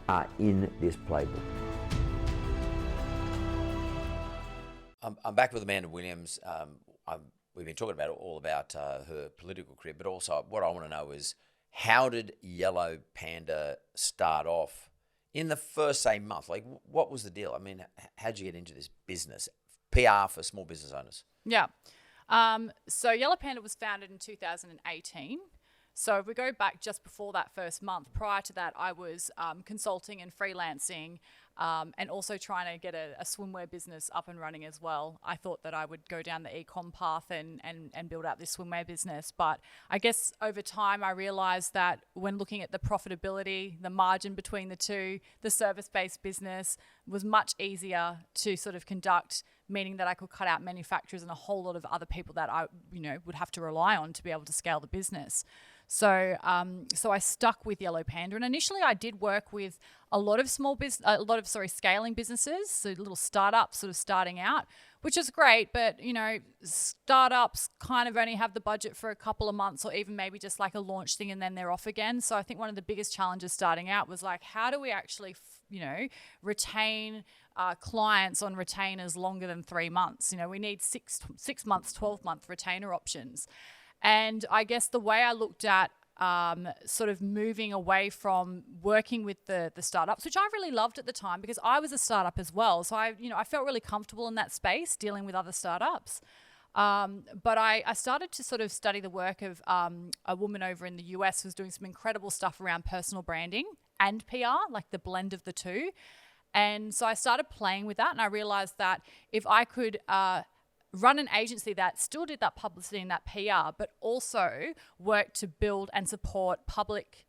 [SPEAKER 1] are in this playbook. I'm back with Amanda Williams. We've been talking all about her political career, but also what I want to know is, how did Yellowpanda start off in the first, say, month? Like, what was the deal? I mean, how'd you get into this business, PR for small business owners?
[SPEAKER 2] Yeah. So Yellowpanda was founded in 2018. So if we go back just before that first month, prior to that, I was consulting and freelancing, and also trying to get a swimwear business up and running as well. I thought that I would go down the e-com path and build out this swimwear business. But I guess over time, I realized that when looking at the profitability, the margin between the two, the service-based business was much easier to sort of conduct, meaning that I could cut out manufacturers and a whole lot of other people that I, would have to rely on to be able to scale the business. So I stuck with Yellowpanda, and initially I did work with a lot of scaling businesses, so little startups sort of starting out, which is great. But startups kind of only have the budget for a couple of months, or even maybe just like a launch thing, and then they're off again. So I think one of the biggest challenges starting out was like, how do we actually, retain clients on retainers longer than 3 months? We need 6 months, 12-month retainer options. And I guess the way I looked at sort of moving away from working with the startups, which I really loved at the time because I was a startup as well. So I felt really comfortable in that space dealing with other startups. But I started to sort of study the work of a woman over in the US who's doing some incredible stuff around personal branding and PR, like the blend of the two. And so I started playing with that, and I realized that if I could run an agency that still did that publicity and that PR, but also worked to build and support public,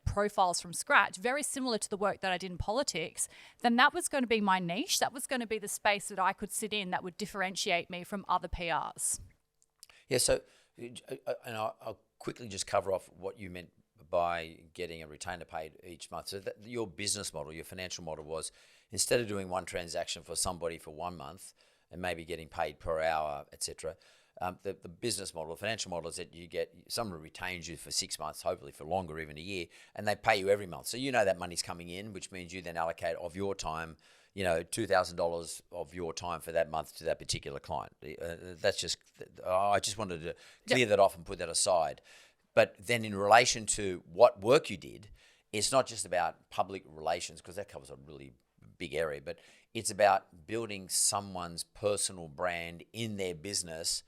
[SPEAKER 2] profiles from scratch, very similar to the work that I did in politics, then that was going to be my niche. That was going to be the space that I could sit in that would differentiate me from other PRs.
[SPEAKER 1] Yeah, so, and I'll quickly just cover off what you meant by getting a retainer paid each month. So that your business model, your financial model was, instead of doing one transaction for somebody for 1 month, and maybe getting paid per hour, etc. The business model, the financial model is that you get, someone retains you for 6 months, hopefully for longer, even a year, and they pay you every month. So you know that money's coming in, which means you then allocate of your time, $2,000 of your time for that month to that particular client. I just wanted to clear that off and put that aside. But then in relation to what work you did, it's not just about public relations, because that covers a really big area, but it's about building someone's personal brand in their business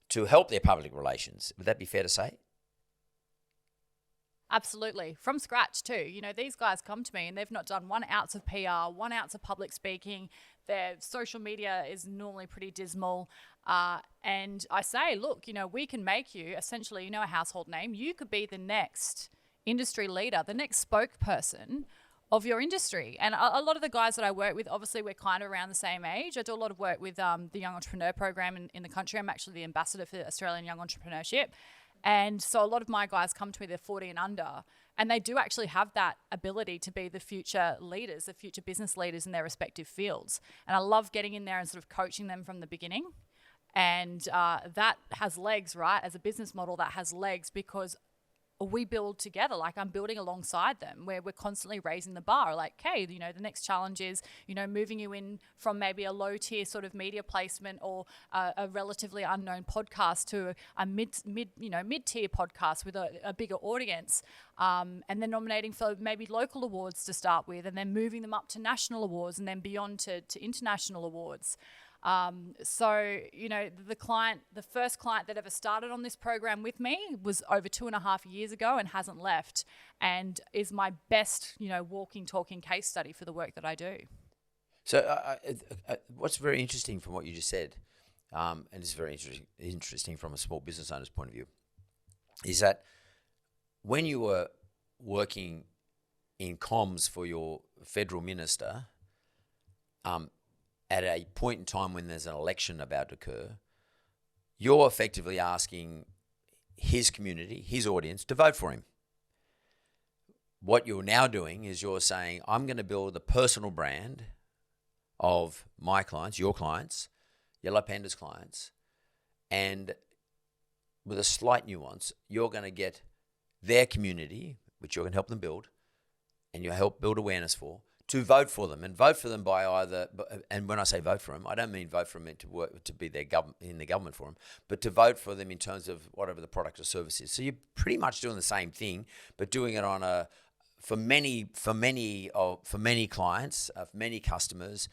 [SPEAKER 1] to help their public relations. Would that be fair to say?
[SPEAKER 2] Absolutely. From scratch too. These guys come to me and they've not done 1 ounce of PR, 1 ounce of public speaking. Their social media is normally pretty dismal. And I say, look, we can make you essentially, a household name. You could be the next industry leader, the next spokesperson of your industry. And a lot of the guys that I work with, obviously we're kind of around the same age. I do a lot of work with the Young Entrepreneur Program in the country. I'm actually the ambassador for Australian Young Entrepreneurship. And so a lot of my guys come to me, they're 40 and under, and they do actually have that ability to be the future leaders, the future business leaders in their respective fields. And I love getting in there and sort of coaching them from the beginning. And that has legs, right? As a business model, that has legs because we build together. Like I'm building alongside them, where we're constantly raising the bar. Like, okay, the next challenge is, moving you in from maybe a low tier sort of media placement or a relatively unknown podcast to a mid tier podcast with a bigger audience, and then nominating for maybe local awards to start with, and then moving them up to national awards, and then beyond to international awards. The first client that ever started on this program with me was over 2.5 years ago and hasn't left, and is my best, walking, talking case study for the work that I do.
[SPEAKER 1] So what's very interesting from what you just said, and it's very interesting from a small business owner's point of view, is that when you were working in comms for your federal minister, at a point in time when there's an election about to occur, you're effectively asking his community, his audience, to vote for him. What you're now doing is you're saying, I'm going to build a personal brand of my clients, your clients, Yellowpanda's clients, and with a slight nuance, you're going to get their community, which you're going to help them build, and you help build awareness for, to vote for them, and vote for them by either, and when I say vote for them, I don't mean vote for them to work to be their in the government for them, but to vote for them in terms of whatever the product or service is. So you're pretty much doing the same thing, but doing it on for many clients, many customers,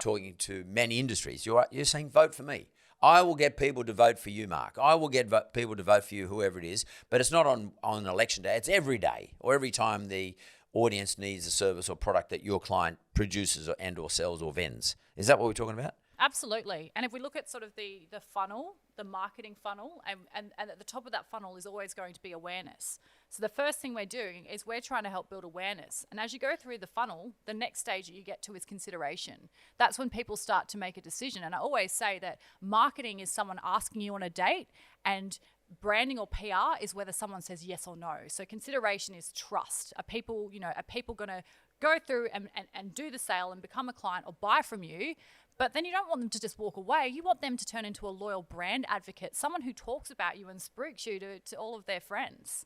[SPEAKER 1] talking to many industries. You're saying vote for me. I will get people to vote for you, Mark. I will get people to vote for you, whoever it is. But it's not on election day. It's every day or every time the audience needs a service or product that your client produces or sells or vends. Is that what we're talking about?
[SPEAKER 2] Absolutely. And if we look at sort of the funnel, the marketing funnel, and at the top of that funnel is always going to be awareness. So the first thing we're doing is we're trying to help build awareness. And as you go through the funnel, the next stage that you get to is consideration. That's when people start to make a decision. And I always say that marketing is someone asking you on a date, and branding or PR is whether someone says yes or no. So consideration is trust. Are people going to go through and do the sale and become a client or buy from you? But then you don't want them to just walk away. You want them to turn into a loyal brand advocate, someone who talks about you and spruiks you to all of their friends.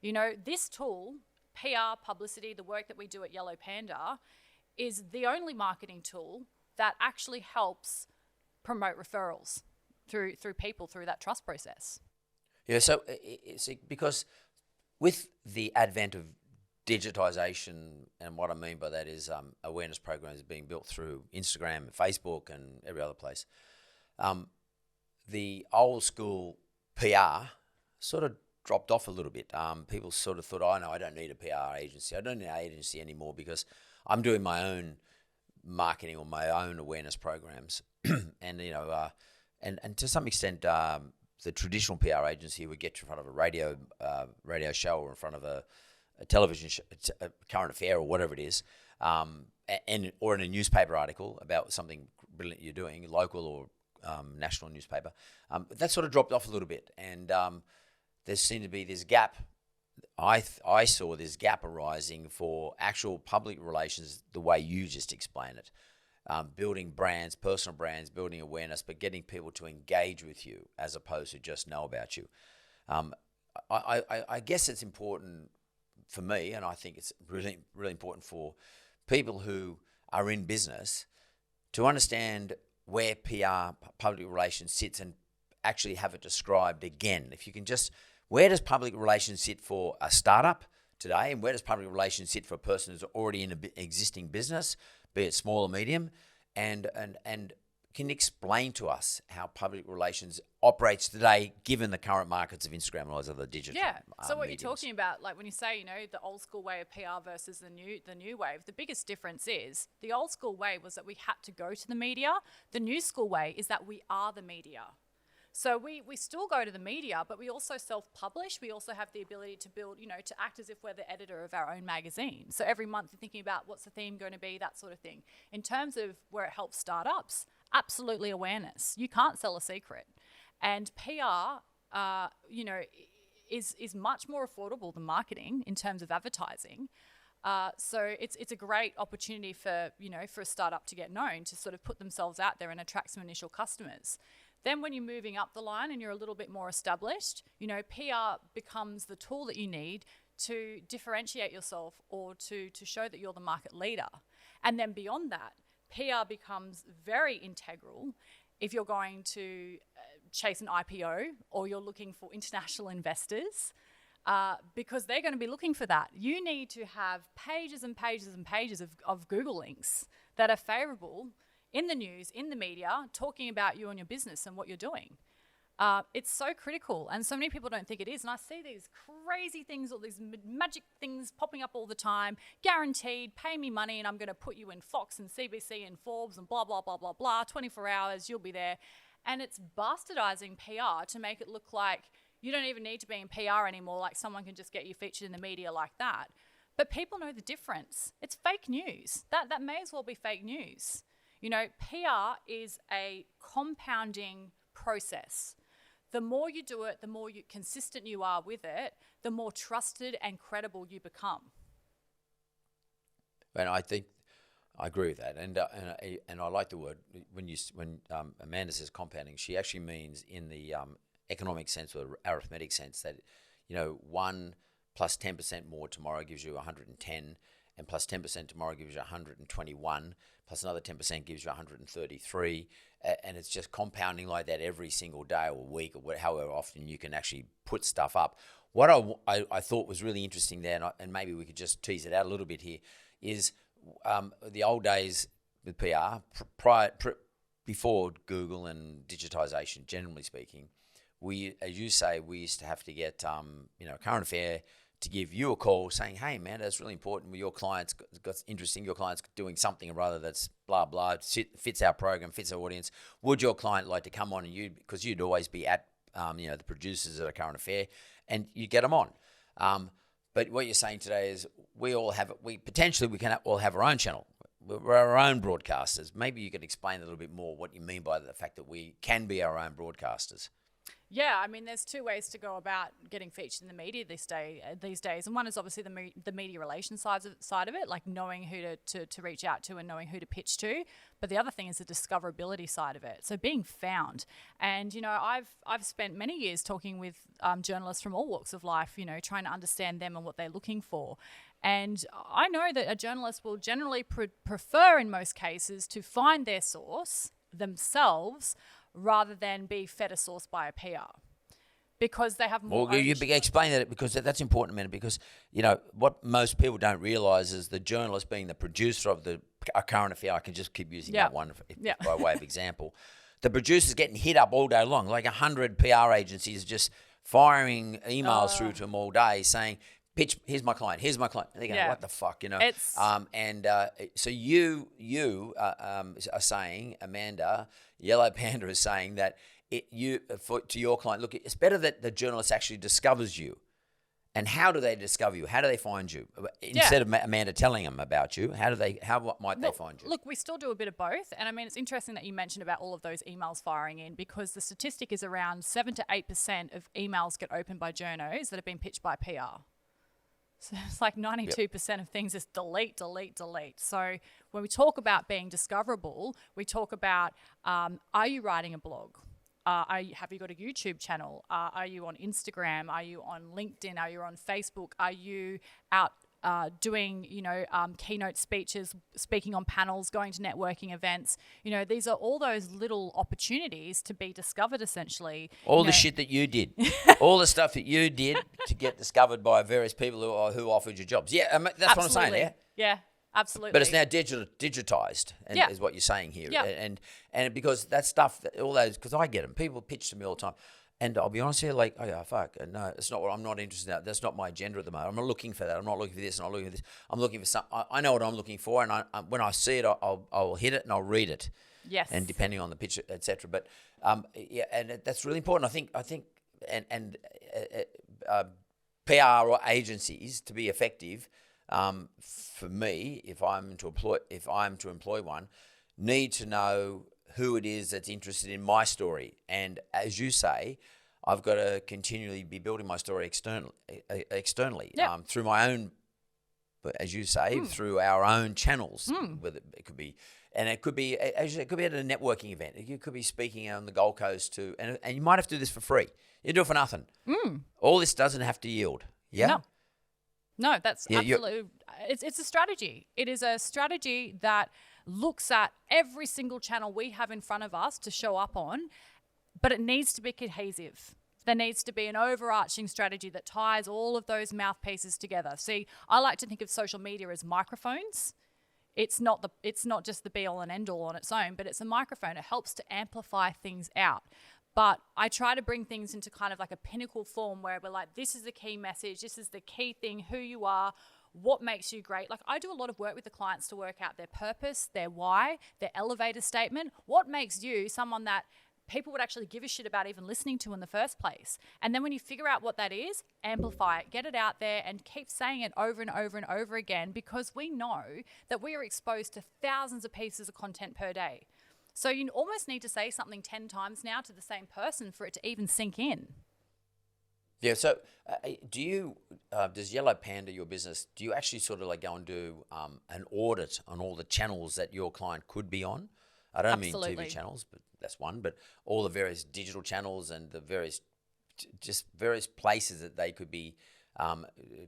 [SPEAKER 2] This tool, PR, publicity, the work that we do at Yellowpanda, is the only marketing tool that actually helps promote referrals through people through that trust process.
[SPEAKER 1] Yeah, so it's because with the advent of digitization, and what I mean by that is awareness programs being built through Instagram and Facebook and every other place, the old school PR sort of dropped off a little bit. People sort of thought, oh, no, I don't need a PR agency. I don't need an agency anymore because I'm doing my own marketing or my own awareness programs. And, and to some extent, the traditional PR agency would get you in front of a radio show or in front of a television show, a current affair or whatever it is, or in a newspaper article about something brilliant you're doing, local or national newspaper. That sort of dropped off a little bit, and there seemed to be this gap. I saw this gap arising for actual public relations, the way you just explained it. Building brands, personal brands, building awareness, but getting people to engage with you as opposed to just know about you. I guess it's important for me, and I think it's really, really important for people who are in business to understand where PR, public relations, sits and actually have it described again. If you can just, where does public relations sit for a startup today, and where does public relations sit for a person who's already in an existing business, be it small or medium, and can explain to us how public relations operates today, given the current markets of Instagram and all those other digital
[SPEAKER 2] So what
[SPEAKER 1] mediums.
[SPEAKER 2] you're talking about, like when you say, the old school way of PR versus the new wave, the biggest difference is the old school way was that we had to go to the media. The new school way is that we are the media. So we still go to the media, but we also self-publish. We also have the ability to build, to act as if we're the editor of our own magazine. So every month you're thinking about what's the theme going to be, that sort of thing. In terms of where it helps startups, absolutely awareness. You can't sell a secret. And PR, is much more affordable than marketing in terms of advertising. So it's a great opportunity for a startup to get known, to sort of put themselves out there and attract some initial customers. Then when you're moving up the line and you're a little bit more established, PR becomes the tool that you need to differentiate yourself or to show that you're the market leader. And then beyond that, PR becomes very integral if you're going to chase an IPO or you're looking for international investors, because they're going to be looking for that. You need to have pages and pages and pages of Google links that are favorable in the news, in the media, talking about you and your business and what you're doing. It's so critical, and so many people don't think it is. And I see these crazy things, all these magic things popping up all the time, guaranteed, pay me money and I'm going to put you in Fox and CBC and Forbes and blah, blah, blah, blah, blah, 24 hours, you'll be there. And it's bastardizing PR to make it look like you don't even need to be in PR anymore, like someone can just get you featured in the media like that. But people know the difference. It's fake news. That may as well be fake news. PR is a compounding process. The more you do it, the more consistent you are with it, the more trusted and credible you become.
[SPEAKER 1] And I think I agree with that, and I like the word when Amanda says compounding. She actually means in the economic sense or arithmetic sense that 1 plus 10% more tomorrow gives you 110, and plus 10% tomorrow gives you 121, plus another 10% gives you 133, and it's just compounding like that every single day or week or however often you can actually put stuff up. What I thought was really interesting there, and maybe we could just tease it out a little bit here, is the old days with PR, before Google and digitization, generally speaking, as you say, we used to have to get current affair to give you a call saying, hey, man, that's really important. Your client's got interesting. Your client's doing something or other that's blah, blah, fits our program, fits our audience. Would your client like to come on and because you'd always be at, the producers at a current affair and you get them on. But what you're saying today is we can all have our own channel. We're our own broadcasters. Maybe you could explain a little bit more what you mean by the fact that we can be our own broadcasters.
[SPEAKER 2] Yeah, I mean, there's two ways to go about getting featured in the media these days, and one is obviously the media relations side of it, like knowing who to reach out to and knowing who to pitch to. But the other thing is the discoverability side of it, so being found. And I've spent many years talking with journalists from all walks of life, trying to understand them and what they're looking for. And I know that a journalist will generally prefer, in most cases, to find their source themselves rather than be fed a source by a PR. because they have more
[SPEAKER 1] Well, you
[SPEAKER 2] ownership.
[SPEAKER 1] explain that, because that's important, man. Because what most people don't realise is the journalist, being the producer of a current affair. I can just keep using that one by way of example. The producer's getting hit up all day long, like 100 PR agencies just firing emails through to them all day saying, "Pitch, here's my client, here's my client." And they're going, "What the fuck?"
[SPEAKER 2] It's
[SPEAKER 1] So you are saying, Amanda, Yellowpanda is saying that to your client, look, it's better that the journalist actually discovers you. And how do they discover you? How do they find you? Instead of Amanda telling them about you, how might they find you?
[SPEAKER 2] Look, we still do a bit of both. And I mean, it's interesting that you mentioned about all of those emails firing in, because the statistic is around 7 to 8% of emails get opened by journos that have been pitched by PR. So it's like 92% of things is delete, delete, delete. So when we talk about being discoverable, we talk about, are you writing a blog? Have you got a YouTube channel? Are you on Instagram? Are you on LinkedIn? Are you on Facebook? Are you out doing, keynote speeches, speaking on panels, going to networking events? These are all those little opportunities to be discovered, essentially.
[SPEAKER 1] All the shit that you did, all the stuff that you did to get discovered by various people who offered you jobs. Yeah, that's what I'm saying there.
[SPEAKER 2] Yeah. Absolutely.
[SPEAKER 1] But it's now digitized, is what you're saying here.
[SPEAKER 2] Yeah.
[SPEAKER 1] And because that stuff, all those, because I get them. People pitch to me all the time. And I'll be honest here, like, fuck, no, it's not what I'm not interested in. That's not my agenda at the moment. I'm not looking for that. I'm not looking for this. I'm not looking for this. I'm looking for something. I know what I'm looking for, and when I see it, I'll hit it and I'll read it.
[SPEAKER 2] Yes.
[SPEAKER 1] And depending on the picture, etc. But and that's really important. I think, PR or agencies, to be effective, for me, if I'm to employ one, need to know who it is that's interested in my story. And as you say, I've got to continually be building my story externally through my own, as you say, through our own channels. Whether it could be at a networking event. You could be speaking on the Gold Coast too, and you might have to do this for free. You do it for nothing. All this doesn't have to yield. Yeah.
[SPEAKER 2] No, that's absolutely. It's a strategy. It is a strategy that looks at every single channel we have in front of us to show up on, but it needs to be cohesive. There needs to be an overarching strategy that ties all of those mouthpieces together. See, I like to think of social media as microphones. It's not just the be all and end all on its own, but it's a microphone. It helps to amplify things out. But I try to bring things into kind of like a pinnacle form where we're like, this is the key message, this is the key thing, who you are, what makes you great. Like, I do a lot of work with the clients to work out their purpose, their why, their elevator statement. What makes you someone that people would actually give a shit about even listening to in the first place? And then when you figure out what that is, amplify it, get it out there, and keep saying it over and over and over again, because we know that we are exposed to thousands of pieces of content per day. So you almost need to say something 10 times now to the same person for it to even sink in.
[SPEAKER 1] Yeah. So, does Yellowpanda, your business, do you actually sort of like go and do an audit on all the channels that your client could be on? I don't
[SPEAKER 2] Absolutely.
[SPEAKER 1] mean TV channels, but that's one. But all the various digital channels and the various places that they could be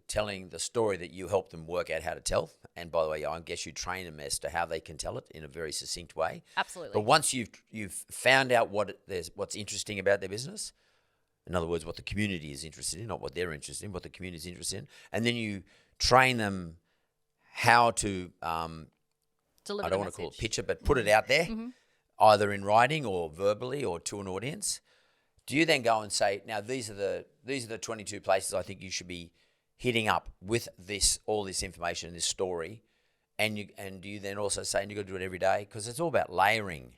[SPEAKER 1] telling the story that you help them work out how to tell. And by the way, I guess you train them as to how they can tell it in a very succinct way.
[SPEAKER 2] Absolutely.
[SPEAKER 1] But once you've found out what's interesting about their business, in other words, what the community is interested in, not what they're interested in, what the community is interested in, and then you train them how to
[SPEAKER 2] deliver.
[SPEAKER 1] I don't want to call it picture, but put it out there, either in writing or verbally or to an audience. Do you then go and say, now these are the 22 places I think you should be hitting up with all this information, this story, and do you then also say, and you got to do it every day, because it's all about layering,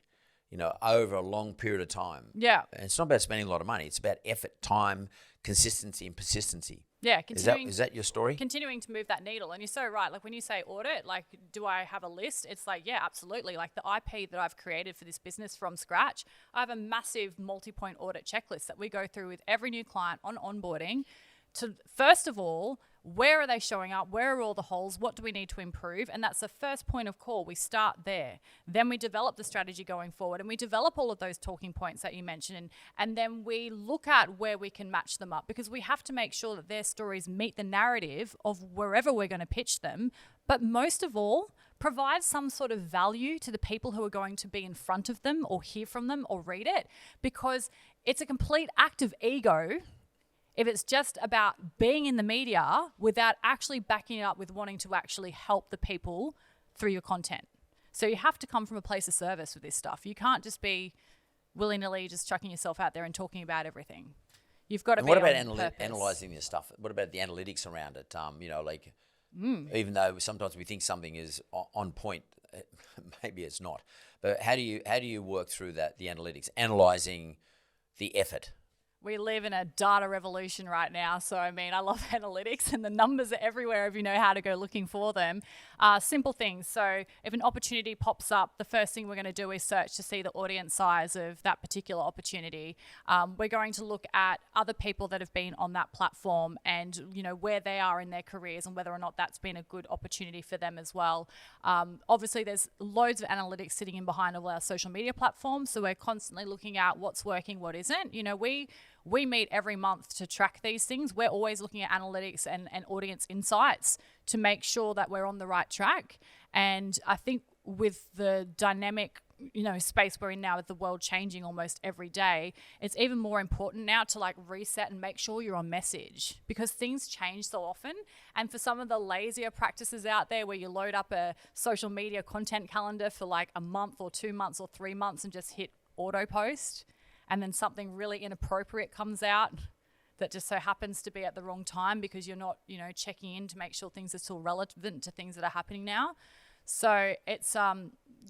[SPEAKER 1] over a long period of time.
[SPEAKER 2] Yeah.
[SPEAKER 1] And it's not about spending a lot of money. It's about effort, time, consistency, and persistency.
[SPEAKER 2] Yeah.
[SPEAKER 1] Is that your story?
[SPEAKER 2] Continuing to move that needle. And you're so right. Like when you say audit, like, do I have a list? It's like, yeah, absolutely. Like the IP that I've created for this business from scratch, I have a massive multi-point audit checklist that we go through with every new client on onboarding to, first of all, where are they showing up? Where are all the holes? What do we need to improve? And that's the first point of call. We start there. Then we develop the strategy going forward, and we develop all of those talking points that you mentioned. And then we look at where we can match them up, because we have to make sure that their stories meet the narrative of wherever we're going to pitch them. But most of all, provide some sort of value to the people who are going to be in front of them or hear from them or read it, because it's a complete act of ego if it's just about being in the media without actually backing it up with wanting to actually help the people through your content. So you have to come from a place of service with this stuff. You can't just be willy-nilly just chucking yourself out there and talking about everything. You've got to be on purpose.
[SPEAKER 1] What about analysing this stuff? What about the analytics around it? Even though sometimes we think something is on point, maybe it's not. But how do you work through that, the analytics, analysing the effort?
[SPEAKER 2] We live in a data revolution right now. So, I mean, I love analytics and the numbers are everywhere if you know how to go looking for them. Simple things. So if an opportunity pops up, the first thing we're going to do is search to see the audience size of that particular opportunity. We're going to look at other people that have been on that platform and, you know, where they are in their careers and whether or not that's been a good opportunity for them as well. Obviously, there's loads of analytics sitting in behind all our social media platforms. So we're constantly looking at what's working, what isn't. You know, we meet every month to track these things. We're always looking at analytics and audience insights to make sure that we're on the right track. And I think with the dynamic, you know, space we're in now with the world changing almost every day, it's even more important now to like reset and make sure you're on message because things change so often. And for some of the lazier practices out there where you load up a social media content calendar for like a month or 2 months or 3 months and just hit auto post, and then something really inappropriate comes out that just so happens to be at the wrong time because you're not, you know, checking in to make sure things are still relevant to things that are happening now. So it's,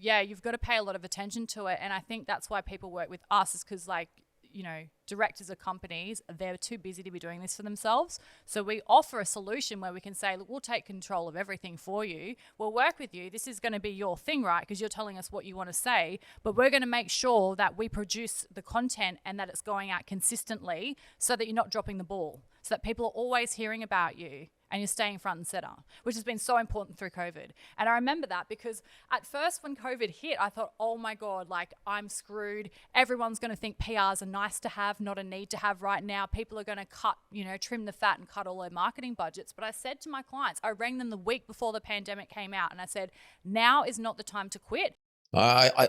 [SPEAKER 2] you've got to pay a lot of attention to it. And I think that's why people work with us is because, like, you know, directors of companies, they're too busy to be doing this for themselves. So we offer a solution where we can say, look, we'll take control of everything for you. We'll work with you. This is going to be your thing, right? Because you're telling us what you want to say, but we're going to make sure that we produce the content and that it's going out consistently so that you're not dropping the ball, so that people are always hearing about you and you're staying front and center, which has been so important through COVID. And I remember that because at first when COVID hit, I thought, oh my God, like I'm screwed. Everyone's going to think PRs are nice to have, not a need to have right now. People are going to cut, you know, trim the fat and cut all their marketing budgets. But I said to my clients, I rang them the week before the pandemic came out and I said, now is not the time to quit.
[SPEAKER 1] I'm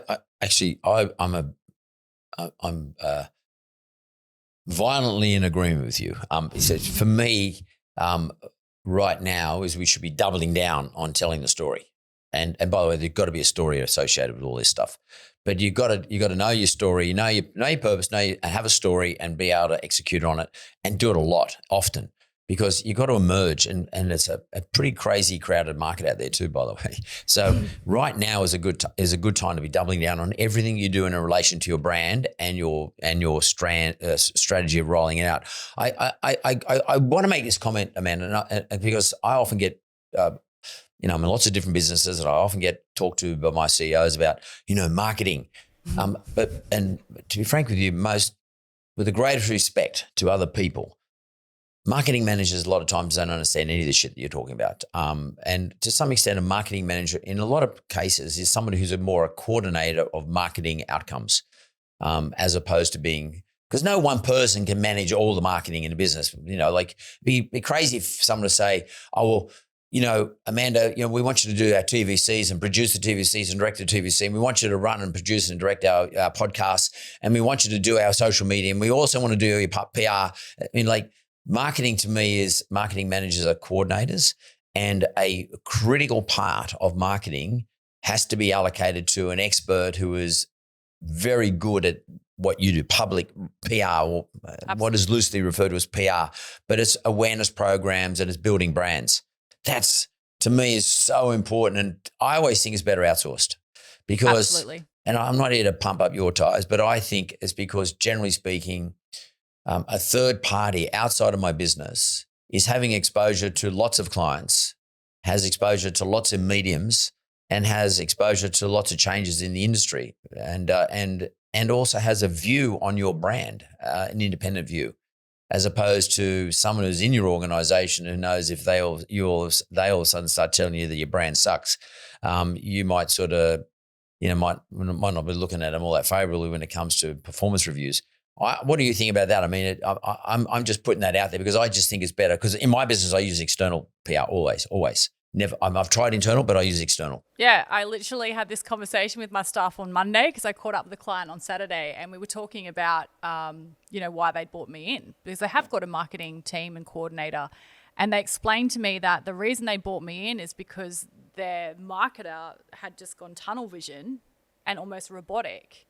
[SPEAKER 1] violently in agreement with you. So for me, right now is we should be doubling down on telling the story. And by the way, there's got to be a story associated with all this stuff. But you got to know your story, you know your purpose, have a story and be able to execute on it and do it a lot, often. Because you've got to emerge and it's a pretty crazy crowded market out there too, by the way. So right now is a good time to be doubling down on everything you do in relation to your brand and your strategy of rolling it out. I want to make this comment, Amanda, because I often get, I'm in lots of different businesses and I often get talked to by my CEOs about, marketing. But to be frank with you, with the greatest respect to other people, marketing managers a lot of times don't understand any of the shit that you're talking about. And to some extent, a marketing manager in a lot of cases is someone who's a coordinator of marketing outcomes, as opposed to being, because no one person can manage all the marketing in a business. Be crazy if someone to say, oh, well, Amanda, we want you to do our TVCs and produce the TVCs and direct the TVC. And we want you to run and produce and direct our podcasts. And we want you to do our social media. And we also want to do your PR. Marketing to me is marketing managers are coordinators, and a critical part of marketing has to be allocated to an expert who is very good at what you do, public PR, or what is loosely referred to as PR, but it's awareness programs and it's building brands. That's, to me, is so important. And I always think it's better outsourced because,
[SPEAKER 2] absolutely.
[SPEAKER 1] And I'm not here to pump up your tires, but I think it's because generally speaking, a third party outside of my business is having exposure to lots of clients, has exposure to lots of mediums, and has exposure to lots of changes in the industry, and also has a view on your brand, an independent view, as opposed to someone who's in your organization who knows if they all of a sudden start telling you that your brand sucks, you might sort of, might not be looking at them all that favorably when it comes to performance reviews. What do you think about that? I mean, I'm just putting that out there because I just think it's better because in my business, I use external PR always. I've tried internal, but I use external.
[SPEAKER 2] Yeah, I literally had this conversation with my staff on Monday because I caught up with a client on Saturday, and we were talking about, why they'd brought me in, because they have got a marketing team and coordinator. And they explained to me that the reason they brought me in is because their marketer had just gone tunnel vision and almost robotic.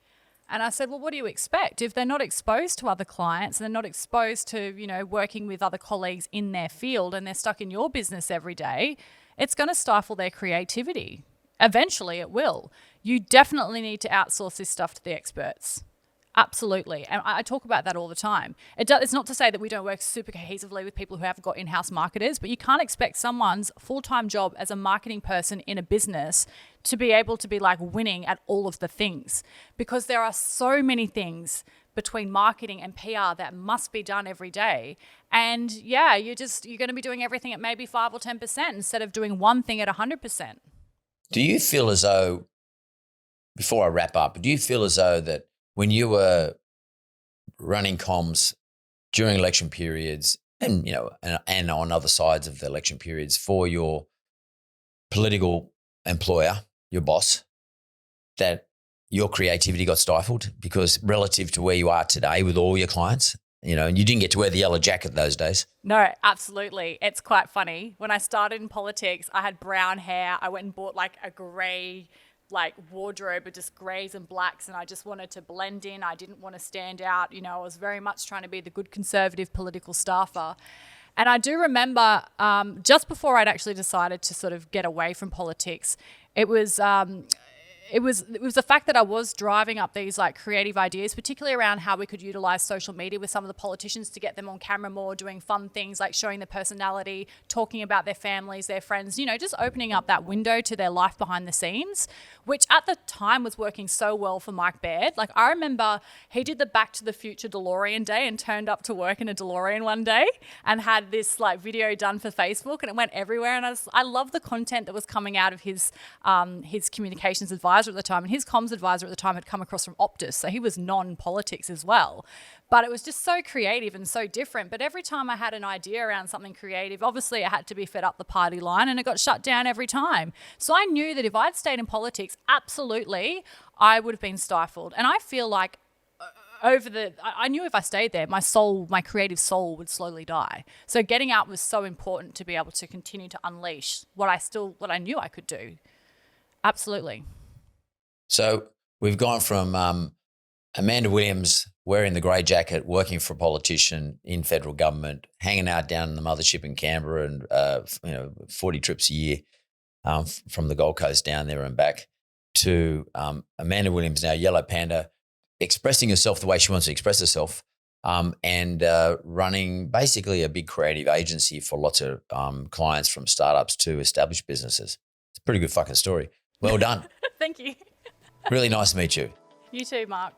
[SPEAKER 2] And I said, well, what do you expect? If they're not exposed to other clients and they're not exposed to, working with other colleagues in their field, and they're stuck in your business every day, it's going to stifle their creativity. Eventually it will. You definitely need to outsource this stuff to the experts. Absolutely. And I talk about that all the time. It's not to say that we don't work super cohesively with people who have got in-house marketers, but you can't expect someone's full-time job as a marketing person in a business to be able to be like winning at all of the things, because there are so many things between marketing and PR that must be done every day. And yeah, you're going to be doing everything at maybe 5 or 10% instead of doing one thing at 100%.
[SPEAKER 1] Do you feel as though, before I wrap up, do you feel as though that when you were running comms during election periods and on other sides of the election periods for your political employer, your boss, that your creativity got stifled because relative to where you are today with all your clients, and you didn't get to wear the yellow jacket those days?
[SPEAKER 2] No, absolutely. It's quite funny. When I started in politics, I had brown hair. I went and bought like a grey wardrobe of just greys and blacks, and I just wanted to blend in. I didn't want to stand out. I was very much trying to be the good conservative political staffer. And I do remember just before I'd actually decided to sort of get away from politics, it was the fact that I was driving up these like creative ideas, particularly around how we could utilize social media with some of the politicians to get them on camera more, doing fun things like showing their personality, talking about their families, their friends, just opening up that window to their life behind the scenes, which at the time was working so well for Mike Baird. Like, I remember he did the Back to the Future DeLorean day and turned up to work in a DeLorean one day and had this like video done for Facebook, and it went everywhere. And I love the content that was coming out of his communications advisor at the time, and his comms advisor at the time had come across from Optus, so he was non-politics as well. But it was just so creative and so different. But every time I had an idea around something creative, obviously it had to be fed up the party line, and it got shut down every time. So I knew that if I'd stayed in politics, absolutely, I would have been stifled. And I feel like I knew if I stayed there, my creative soul would slowly die. So getting out was so important to be able to continue to unleash what I knew I could do. Absolutely.
[SPEAKER 1] So we've gone from Amanda Williams wearing the grey jacket, working for a politician in federal government, hanging out down in the mothership in Canberra and 40 trips a year from the Gold Coast down there and back, to Amanda Williams, now Yellowpanda, expressing herself the way she wants to express herself, and running basically a big creative agency for lots of clients, from startups to established businesses. It's a pretty good fucking story. Well done.
[SPEAKER 2] Thank you.
[SPEAKER 1] Really nice to meet you.
[SPEAKER 2] You too, Mark.